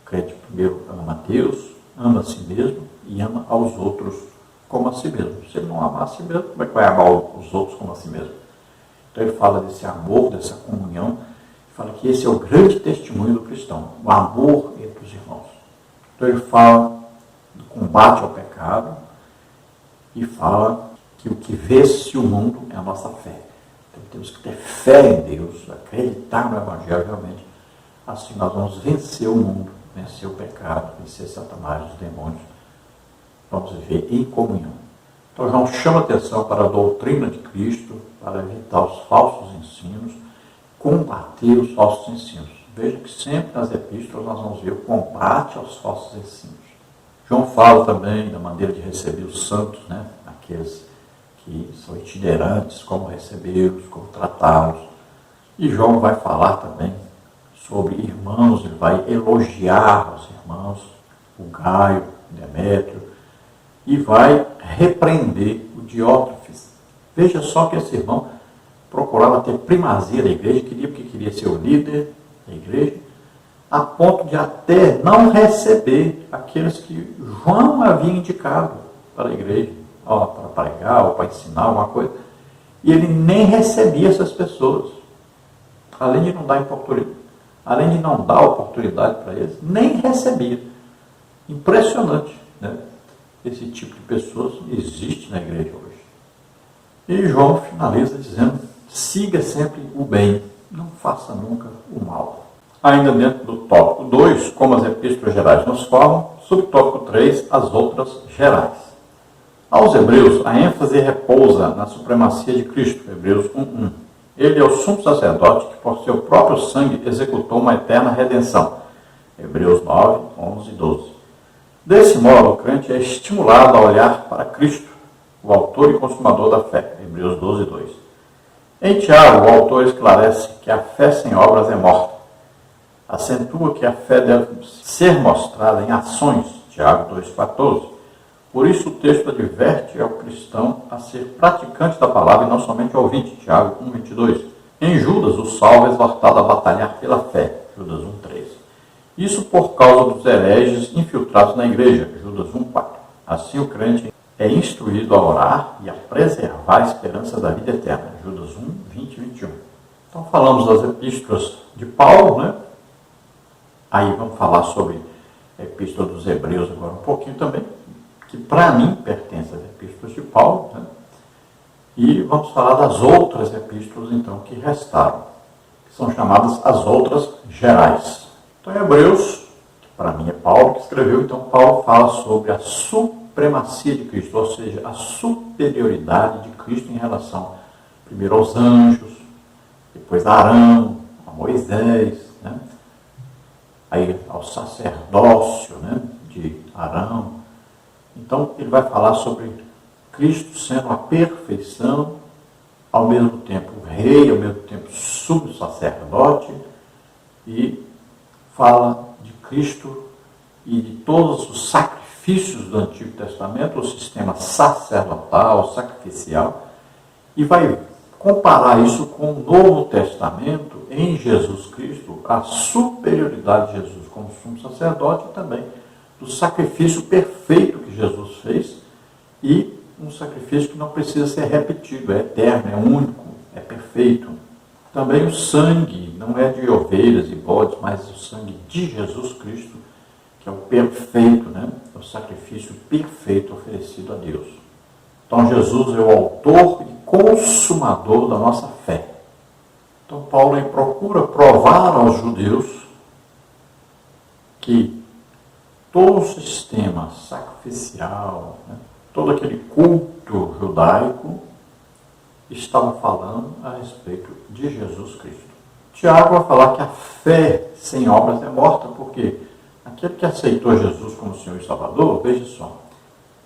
O crente primeiro ama a Deus, ama a si mesmo e ama aos outros como a si mesmo. Se ele não amar a si mesmo, como é que vai amar os outros como a si mesmo? Então ele fala desse amor, dessa comunhão, fala que esse é o grande testemunho do cristão, o amor entre os irmãos. Então ele fala do combate ao pecado e fala que o que vence o mundo é a nossa fé. Então temos que ter fé em Deus, acreditar no Evangelho realmente. Assim nós vamos vencer o mundo, vencer o pecado, vencer Satanás, os demônios. Vamos viver em comunhão. Então João chama atenção para a doutrina de Cristo, para evitar os falsos ensinos, combater os falsos ensinos. Veja que sempre nas epístolas nós vamos ver o combate aos falsos ensinos. João fala também da maneira de receber os santos, né? Aqueles que são itinerantes, como recebê-los, como tratá-los. E João vai falar também sobre irmãos, ele vai elogiar os irmãos, o Gaio, o Demétrio, e vai repreender o Diótrefes. Veja só que esse irmão procurava ter primazia da igreja, porque queria ser o líder da igreja, a ponto de até não receber aqueles que João havia indicado para a igreja, para pregar ou para ensinar alguma coisa. E ele nem recebia essas pessoas, além de não dar oportunidade para eles, nem recebia. Impressionante, né? Esse tipo de pessoas existe na igreja hoje. E João finaliza dizendo: siga sempre o bem, não faça nunca o mal. Ainda dentro do tópico 2, como as epístolas gerais nos falam, subtópico 3, as outras gerais. Aos hebreus, a ênfase repousa na supremacia de Cristo, Hebreus 1:1. Ele é o sumo sacerdote que por seu próprio sangue executou uma eterna redenção, Hebreus 9:11 e 12. Desse modo, o crente é estimulado a olhar para Cristo, o autor e consumador da fé, Hebreus 12:2. Em Tiago, o autor esclarece que a fé sem obras é morta. Acentua que a fé deve ser mostrada em ações, Tiago 2:14. Por isso o texto adverte ao cristão a ser praticante da palavra e não somente ouvinte, Tiago 1:22. Em Judas, o salvo é exortado a batalhar pela fé, Judas 1:3. Isso por causa dos hereges infiltrados na igreja, Judas 1:4. Assim o crente é instruído a orar e a preservar a esperança da vida eterna, Judas 1:20 e 21. Então falamos das epístolas de Paulo, né? Aí vamos falar sobre a epístola dos Hebreus agora um pouquinho também, que para mim pertence às epístolas de Paulo, né? E vamos falar das outras epístolas então que restaram, que são chamadas as outras gerais. Então em Hebreus, que para mim é Paulo que escreveu, então Paulo fala sobre a supremacia de Cristo, ou seja, a superioridade de Cristo em relação primeiro aos anjos, depois a Arão, a Moisés, né? Aí ao sacerdócio, né, de Arão. Então ele vai falar sobre Cristo sendo a perfeição, ao mesmo tempo rei, ao mesmo tempo subsacerdote, e fala de Cristo e de todos os sacrifícios do Antigo Testamento, o sistema sacerdotal, sacrificial, e vai comparar isso com o Novo Testamento em Jesus Cristo, a superioridade de Jesus como sumo sacerdote e também do sacrifício perfeito que Jesus fez, e um sacrifício que não precisa ser repetido, é eterno, é único, é perfeito. Também o sangue, não é de ovelhas e bodes, mas o sangue de Jesus Cristo, que é o perfeito, né? É o sacrifício perfeito oferecido a Deus. Então Jesus é o autor e consumador da nossa fé. Então Paulo procura provar aos judeus que todo o sistema sacrificial, né, todo aquele culto judaico, estava falando a respeito de Jesus Cristo. Tiago vai falar que a fé sem obras é morta, porque aquele que aceitou Jesus como Senhor e Salvador, veja só,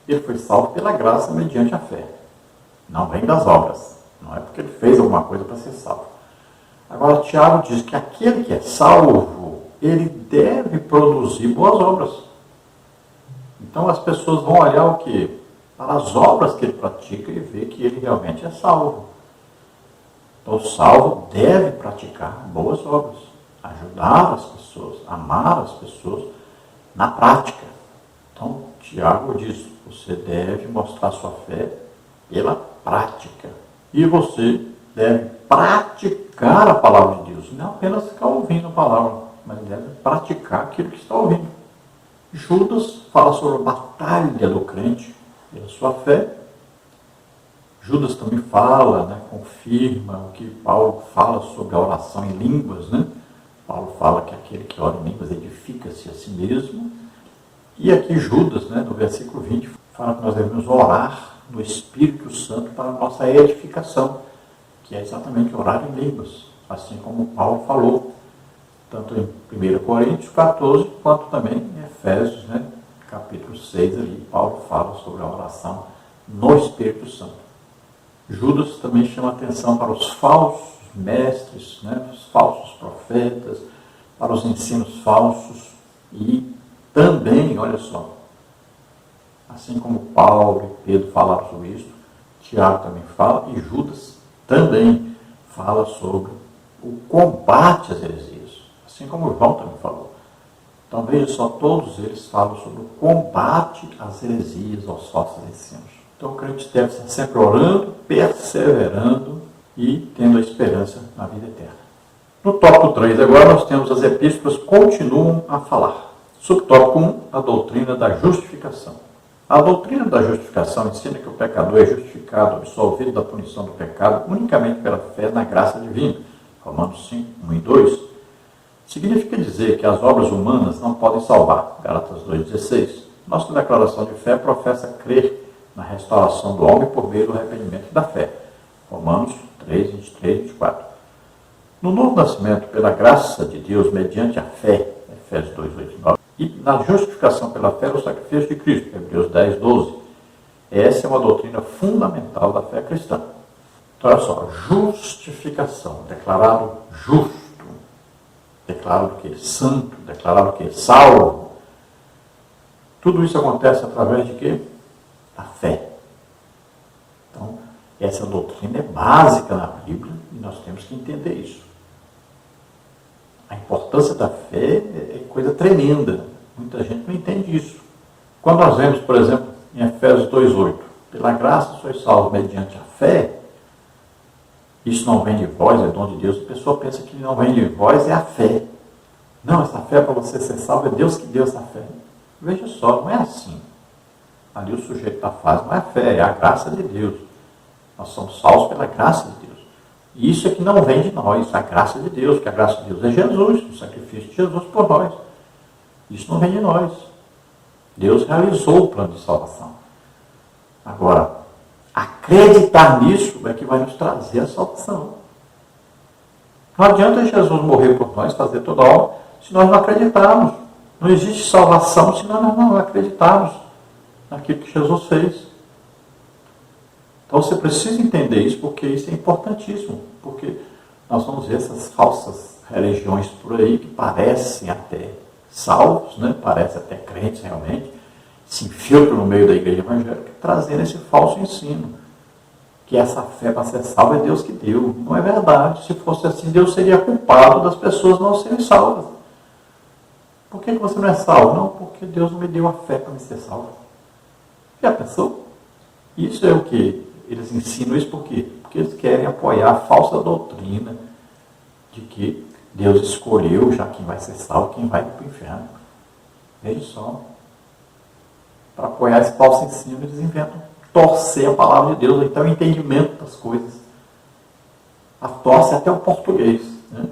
ele foi salvo pela graça mediante a fé. Não vem das obras. Não é porque ele fez alguma coisa para ser salvo. Agora, Tiago diz que aquele que é salvo, ele deve produzir boas obras. Então, as pessoas vão olhar o quê? Para as obras que ele pratica e ver que ele realmente é salvo. Então, o salvo deve praticar boas obras. Ajudar as pessoas, amar as pessoas na prática. Então, Tiago diz, você deve mostrar sua fé pela prática. E você deve praticar a palavra de Deus. Não apenas ficar ouvindo a palavra, mas deve praticar aquilo que está ouvindo. Judas fala sobre a batalha do crente pela sua fé. Judas também fala, né, confirma o que Paulo fala sobre a oração em línguas, né? Paulo fala que aquele que ora em línguas edifica-se a si mesmo. E aqui Judas, né, no versículo 20, fala que nós devemos orar no Espírito Santo para a nossa edificação, que é exatamente orar em línguas, assim como Paulo falou, tanto em 1 Coríntios 14, quanto também em Efésios, né, capítulo 6, ali, Paulo fala sobre a oração no Espírito Santo. Judas também chama atenção para os falsos mestres, né, os falsos profetas, para os ensinos falsos, e também, olha só, assim como Paulo e Pedro falaram sobre isso, Tiago também fala, e Judas também fala sobre o combate às heresias, assim como João também falou. Então veja só, todos eles falam sobre o combate às heresias, aos falsos ensinos. Então o crente deve estar sempre orando, perseverando e tendo a esperança na vida eterna. No tópico 3 agora nós temos as epístolas continuam a falar. Subtópico 1, a doutrina da justificação. A doutrina da justificação ensina que o pecador é justificado, absolvido da punição do pecado, unicamente pela fé na graça divina. Romanos 5, 1 e 2. Significa dizer que as obras humanas não podem salvar. Gálatas 2,16. Nossa declaração de fé professa crer na restauração do homem por meio do arrependimento da fé. Romanos 3, 23 e 24. No novo nascimento, pela graça de Deus, mediante a fé, Efésios 2, 8 e 9, e na justificação pela fé no sacrifício de Cristo, Hebreus 10, 12. Essa é uma doutrina fundamental da fé cristã. Então, olha só, justificação, declarado justo, declarado que é santo, declarado que é salvo. Tudo isso acontece através de quê? Da fé. Então, essa doutrina é básica na Bíblia e nós temos que entender isso. A importância da fé é coisa tremenda. Muita gente não entende isso. Quando nós vemos, por exemplo, em Efésios 2,8, pela graça sois salvos mediante a fé, isso não vem de vós, é dom de Deus. A pessoa pensa que não vem de vós, é a fé. Não, essa fé para você ser salvo é Deus que deu essa fé. Veja só, não é assim. Ali o sujeito da fase não é a fé, é a graça de Deus. Nós somos salvos pela graça de Deus. E isso é que não vem de nós, a graça de Deus, que a graça de Deus é Jesus, o sacrifício de Jesus por nós. Isso não vem de nós. Deus realizou o plano de salvação. Agora, a Acreditar nisso é que vai nos trazer a salvação. Não adianta Jesus morrer por nós, fazer toda a obra, se nós não acreditarmos. Não existe salvação se nós não acreditarmos naquilo que Jesus fez. Então você precisa entender isso, porque isso é importantíssimo. Porque nós vamos ver essas falsas religiões por aí que parecem até salvos, né? Parecem até crentes realmente, se infiltram no meio da igreja evangélica, trazendo esse falso ensino. Que essa fé para ser salva é Deus que deu. Não é verdade. Se fosse assim, Deus seria culpado das pessoas não serem salvas. Por que você não é salvo? Não, porque Deus não me deu a fé para me ser salvo. Já pensou? Isso é o que eles ensinam isso por quê? Porque eles querem apoiar a falsa doutrina de que Deus escolheu já quem vai ser salvo, quem vai para o inferno. Veja só. Para apoiar esse falso ensino, eles inventam torcer a palavra de Deus, então o entendimento das coisas. A torce até o português. Né?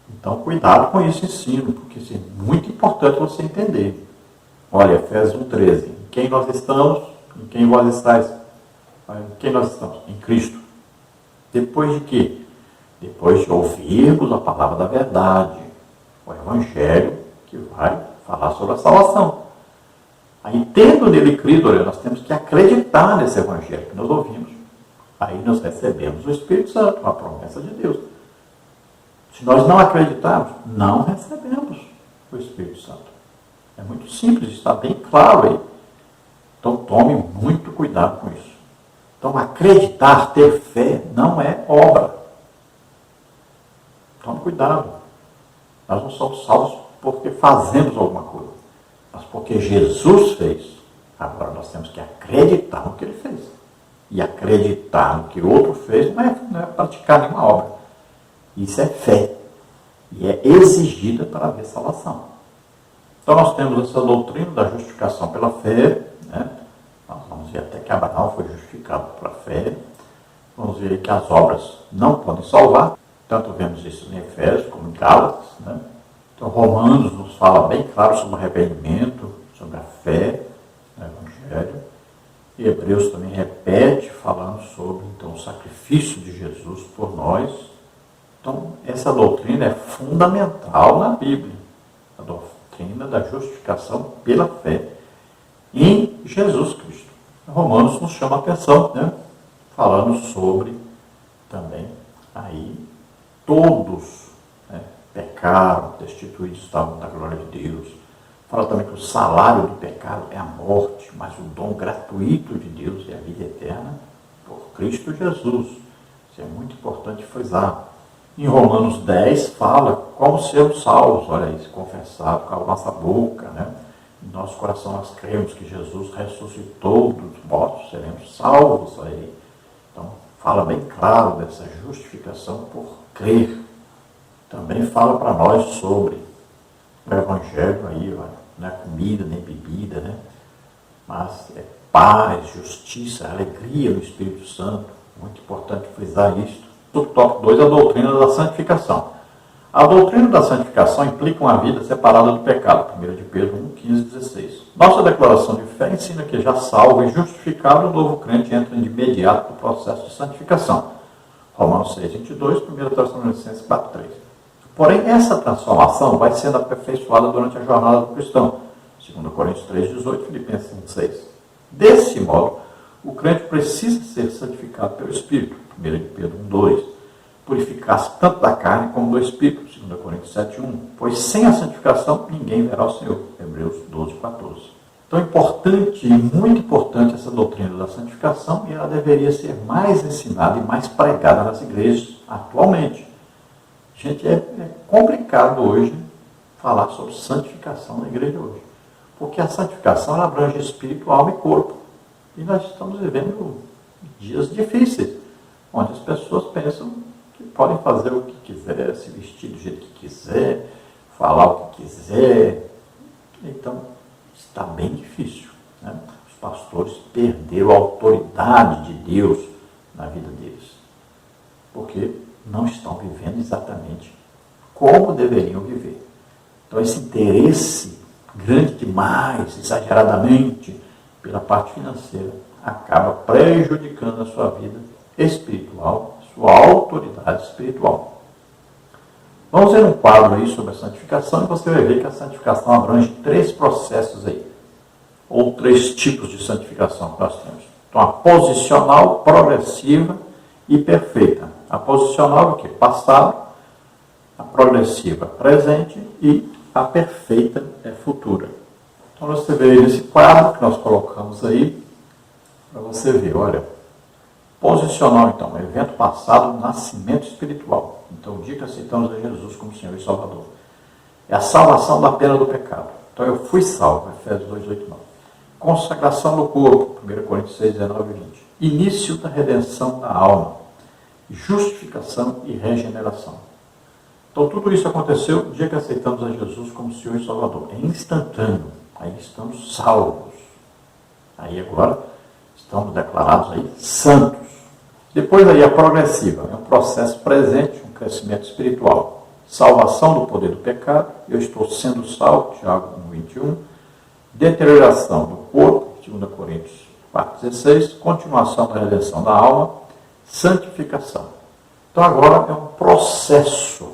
Então, cuidado com esse ensino, porque isso é muito importante você entender. Olha, Efésios 1,13. Em quem nós estamos? Em quem vós estáis? Em quem nós estamos? Em Cristo. Depois de quê? Depois de ouvirmos a palavra da verdade, o Evangelho, que vai falar sobre a salvação. Aí, tendo nele crido, olha, nós temos que acreditar nesse Evangelho que nós ouvimos. Aí nós recebemos o Espírito Santo, a promessa de Deus. Se nós não acreditarmos, não recebemos o Espírito Santo. É muito simples, está bem claro aí. Então tome muito cuidado com isso. Então acreditar, ter fé, não é obra. Tome cuidado. Nós não somos salvos porque fazemos alguma coisa, mas porque Jesus fez. Agora nós temos que acreditar no que ele fez. E acreditar no que o outro fez não é praticar nenhuma obra. Isso é fé. E é exigida para haver salvação. Então nós temos essa doutrina da justificação pela fé. Né? Nós vamos ver até que Abraão foi justificado pela fé. Vamos ver que as obras não podem salvar. Tanto vemos isso em Efésios como em Gálatas. Né? Então Romanos nos fala bem claro sobre o arrependimento, sobre a fé no Evangelho. E Hebreus também repete falando sobre então, o sacrifício de Jesus por nós. Então, essa doutrina é fundamental na Bíblia. A doutrina da justificação pela fé em Jesus Cristo. Romanos nos chama a atenção, né? Falando sobre também aí todos pecaram, destituídos estavam da glória de Deus. Fala também que o salário do pecado é a morte, mas o dom gratuito de Deus é a vida eterna por Cristo Jesus. Isso é muito importante frisar. Em Romanos 10 fala como sermos salvos, olha isso, confessado com a nossa boca, né? Em nosso coração nós cremos que Jesus ressuscitou dos mortos, seremos salvos aí. Então, fala bem claro dessa justificação por crer. Também fala para nós sobre o Evangelho aí, olha, não é comida nem bebida, né? Mas é paz, justiça, alegria no Espírito Santo. Muito importante frisar isso. O tópico 2 é a doutrina da santificação. A doutrina da santificação implica uma vida separada do pecado. 1 de Pedro 1, 15, 16. Nossa declaração de fé ensina que já salvo e justificado, o novo crente entra de imediato no processo de santificação. Romanos 6, 22, 1 Tessalonicenses 4, 3. Porém, essa transformação vai sendo aperfeiçoada durante a jornada do cristão. 2 Coríntios 3, 18, Filipenses 1, 6. Desse modo, o crente precisa ser santificado pelo Espírito. 1 de Pedro 1, 2. Purificar-se tanto da carne como do Espírito. 2 Coríntios 7, 1. Pois sem a santificação, ninguém verá o Senhor. Hebreus 12, 14. Então é importante, muito importante essa doutrina da santificação e ela deveria ser mais ensinada e mais pregada nas igrejas atualmente. Gente, é complicado hoje falar sobre santificação na igreja hoje. Porque a santificação ela abrange espírito, alma e corpo. E nós estamos vivendo dias difíceis, onde as pessoas pensam que podem fazer o que quiser, se vestir do jeito que quiser, falar o que quiser. Então, está bem difícil. Né? Os pastores perderam a autoridade de Deus na vida deles. Porque não estão vivendo exatamente como deveriam viver. Então, esse interesse grande demais, exageradamente, pela parte financeira, acaba prejudicando a sua vida espiritual, sua autoridade espiritual. Vamos ver um quadro aí sobre a santificação e você vai ver que a santificação abrange 3 processos aí, ou 3 tipos de santificação que nós temos. Então, a posicional, progressiva e perfeita. A posicional é o quê? Passado, a progressiva, presente e a perfeita é futura. Então, você vê aí nesse quadro que nós colocamos aí, para você ver, olha, posicional, então, evento passado, nascimento espiritual. Então, o dia que aceitamos a Jesus como Senhor e Salvador. É a salvação da pena do pecado. Então, eu fui salvo, Efésios 2, 8, 9. Consagração do corpo, 1 Coríntios 6, 19 e 20. Início da redenção da alma. Justificação e regeneração. Então, tudo isso aconteceu no dia que aceitamos a Jesus como Senhor e Salvador. É instantâneo. Aí estamos salvos. Aí agora estamos declarados aí santos. Depois aí a progressiva. É um processo presente, um crescimento espiritual. Salvação do poder do pecado. Eu estou sendo salvo, Tiago 1, 21. Deterioração do corpo, 2 Coríntios 4,16. Continuação da redenção da alma. Santificação. Então agora é um processo.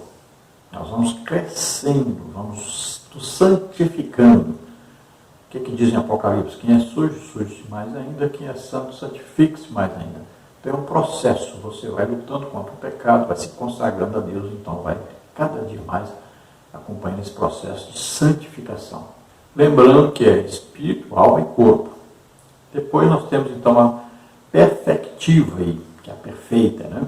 Nós vamos crescendo, vamos nos santificando. O que diz em Apocalipse? Quem é sujo, suje-se mais ainda. Quem é santo, santifique-se mais ainda. Então é um processo. Você vai lutando contra o pecado, vai se consagrando a Deus, então vai cada dia mais acompanhando esse processo de santificação. Lembrando que é espírito, alma e corpo. Depois nós temos então a perfectiva aí, que é a perfeita, né?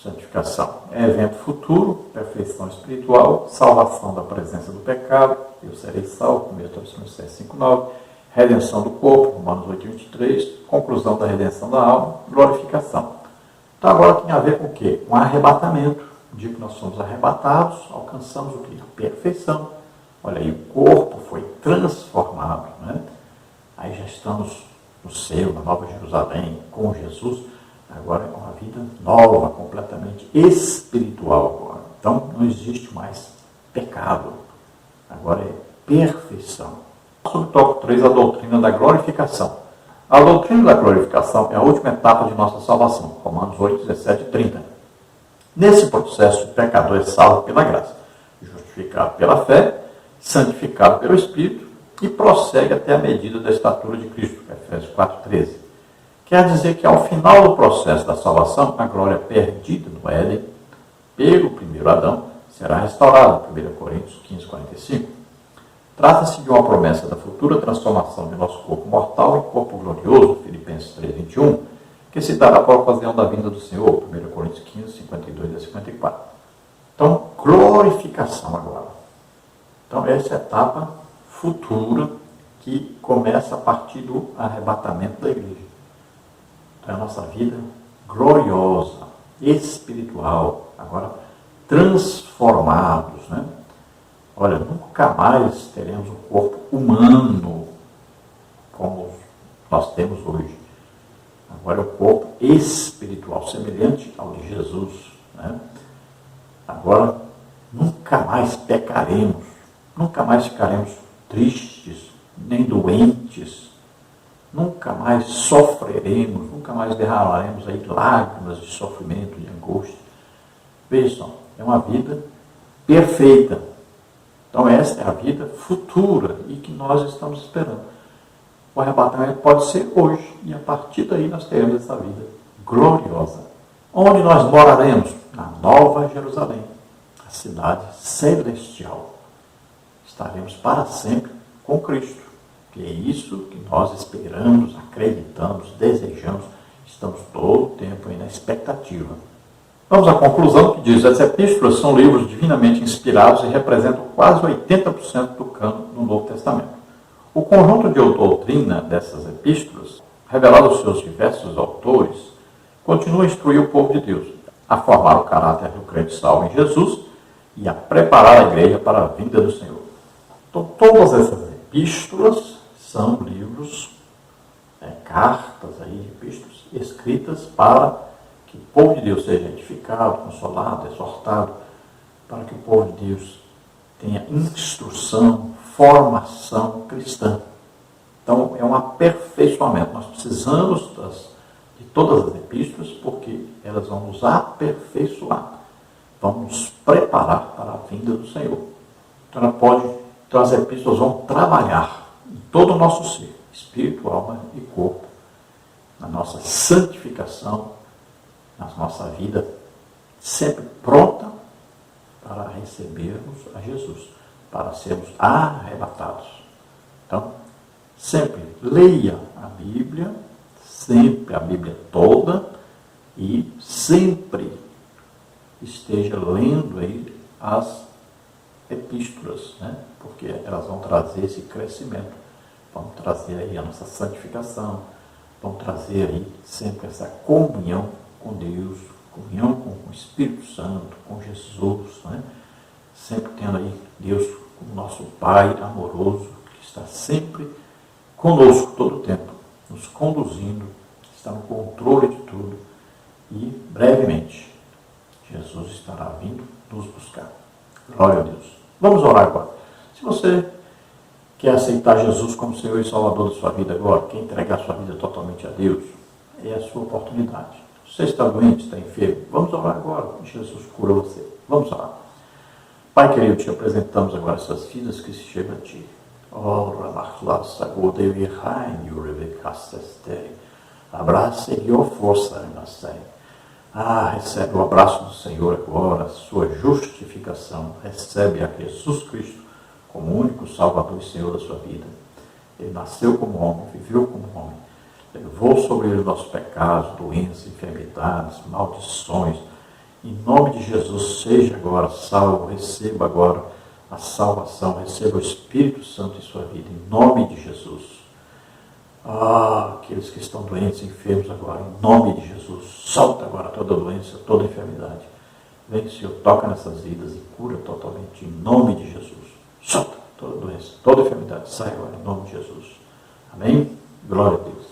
Santificação. É evento futuro, perfeição espiritual, salvação da presença do pecado, eu serei salvo, 1 Tessalonicenses 5, 9, redenção do corpo, Romanos 8, 23, conclusão da redenção da alma, glorificação. Então agora tem a ver com o quê? Com arrebatamento. No dia que nós somos arrebatados, alcançamos o quê? A perfeição. Olha aí, o corpo foi transformado, né? Aí já estamos no céu, na Nova Jerusalém, com Jesus. Agora é uma vida nova, completamente espiritual agora. Então não existe mais pecado. Agora é perfeição. Sobre o tópico 3, a doutrina da glorificação. A doutrina da glorificação é a última etapa de nossa salvação. Romanos 8, 17 e 30. Nesse processo, o pecador é salvo pela graça, justificado pela fé, santificado pelo Espírito e prossegue até a medida da estatura de Cristo. Efésios 4, 13. Quer dizer que ao final do processo da salvação, a glória perdida no Éden, pelo primeiro Adão, será restaurada. 1 Coríntios 15, 45. Trata-se de uma promessa da futura transformação de nosso corpo mortal em corpo glorioso, Filipenses 3, 21, que se dará por ocasião da vinda do Senhor, 1 Coríntios 15, 52 a 54. Então, glorificação agora. Então, essa é a etapa futura que começa a partir do arrebatamento da igreja. É a nossa vida gloriosa, espiritual, agora transformados, né? Olha, nunca mais teremos um corpo humano como nós temos hoje. Agora é o corpo espiritual, semelhante ao de Jesus, né? Agora, nunca mais pecaremos, nunca mais ficaremos tristes, nem doentes, nunca mais sofreremos, nunca mais derramaremos aí lágrimas de sofrimento, de angústia. Vejam, é uma vida perfeita. Então essa é a vida futura e que nós estamos esperando. O arrebatamento pode ser hoje e a partir daí nós teremos essa vida gloriosa. Onde nós moraremos? Na Nova Jerusalém, a cidade celestial. Estaremos para sempre com Cristo. E é isso que nós esperamos, acreditamos, desejamos, estamos todo o tempo aí na expectativa. Vamos à conclusão que diz: as epístolas são livros divinamente inspirados e representam quase 80% do cânon no Novo Testamento. O conjunto de doutrina dessas epístolas, revelado aos seus diversos autores, continua a instruir o povo de Deus, a formar o caráter do crente salvo em Jesus e a preparar a igreja para a vinda do Senhor. Então, todas essas epístolas são livros, cartas aí, epístolas escritas para que o povo de Deus seja edificado, consolado, exortado, para que o povo de Deus tenha instrução, formação cristã. Então, é um aperfeiçoamento. Nós precisamos de todas as epístolas, porque elas vão nos aperfeiçoar, vão nos preparar para a vinda do Senhor. Então, as epístolas vão trabalhar em todo o nosso ser, espírito, alma e corpo, na nossa santificação, na nossa vida, sempre pronta para recebermos a Jesus, para sermos arrebatados. Então, sempre leia a Bíblia, sempre a Bíblia toda, e sempre esteja lendo aí as epístolas, né? Porque elas vão trazer esse crescimento, vão trazer aí a nossa santificação, vão trazer aí sempre essa comunhão com Deus, comunhão com o Espírito Santo, com Jesus, né? Sempre tendo aí Deus como nosso Pai amoroso, que está sempre conosco todo o tempo, nos conduzindo, está no controle de tudo, e brevemente Jesus estará vindo nos buscar. Glória a Deus. Vamos orar agora. Se você quer aceitar Jesus como Senhor e Salvador da sua vida agora, quer entregar sua vida totalmente a Deus, é a sua oportunidade. Se você está doente, está enfermo, vamos orar agora. Jesus cura você. Vamos orar. Pai querido, te apresentamos agora essas vidas que se chegam a ti. Abraça e força na série. Recebe o abraço do Senhor agora, a sua justificação. Recebe a Jesus Cristo como único Salvador e Senhor da sua vida. Ele nasceu como homem, viveu como homem, levou sobre ele os nossos pecados, doenças, enfermidades, maldições. Em nome de Jesus, seja agora salvo, receba agora a salvação, receba o Espírito Santo em sua vida, em nome de Jesus. Aqueles que estão doentes, enfermos agora, em nome de Jesus, solta agora toda doença, toda enfermidade. Vem, Senhor, toca nessas vidas e cura totalmente, em nome de Jesus. Solta toda doença, toda enfermidade, sai agora, em nome de Jesus. Amém? Glória a Deus.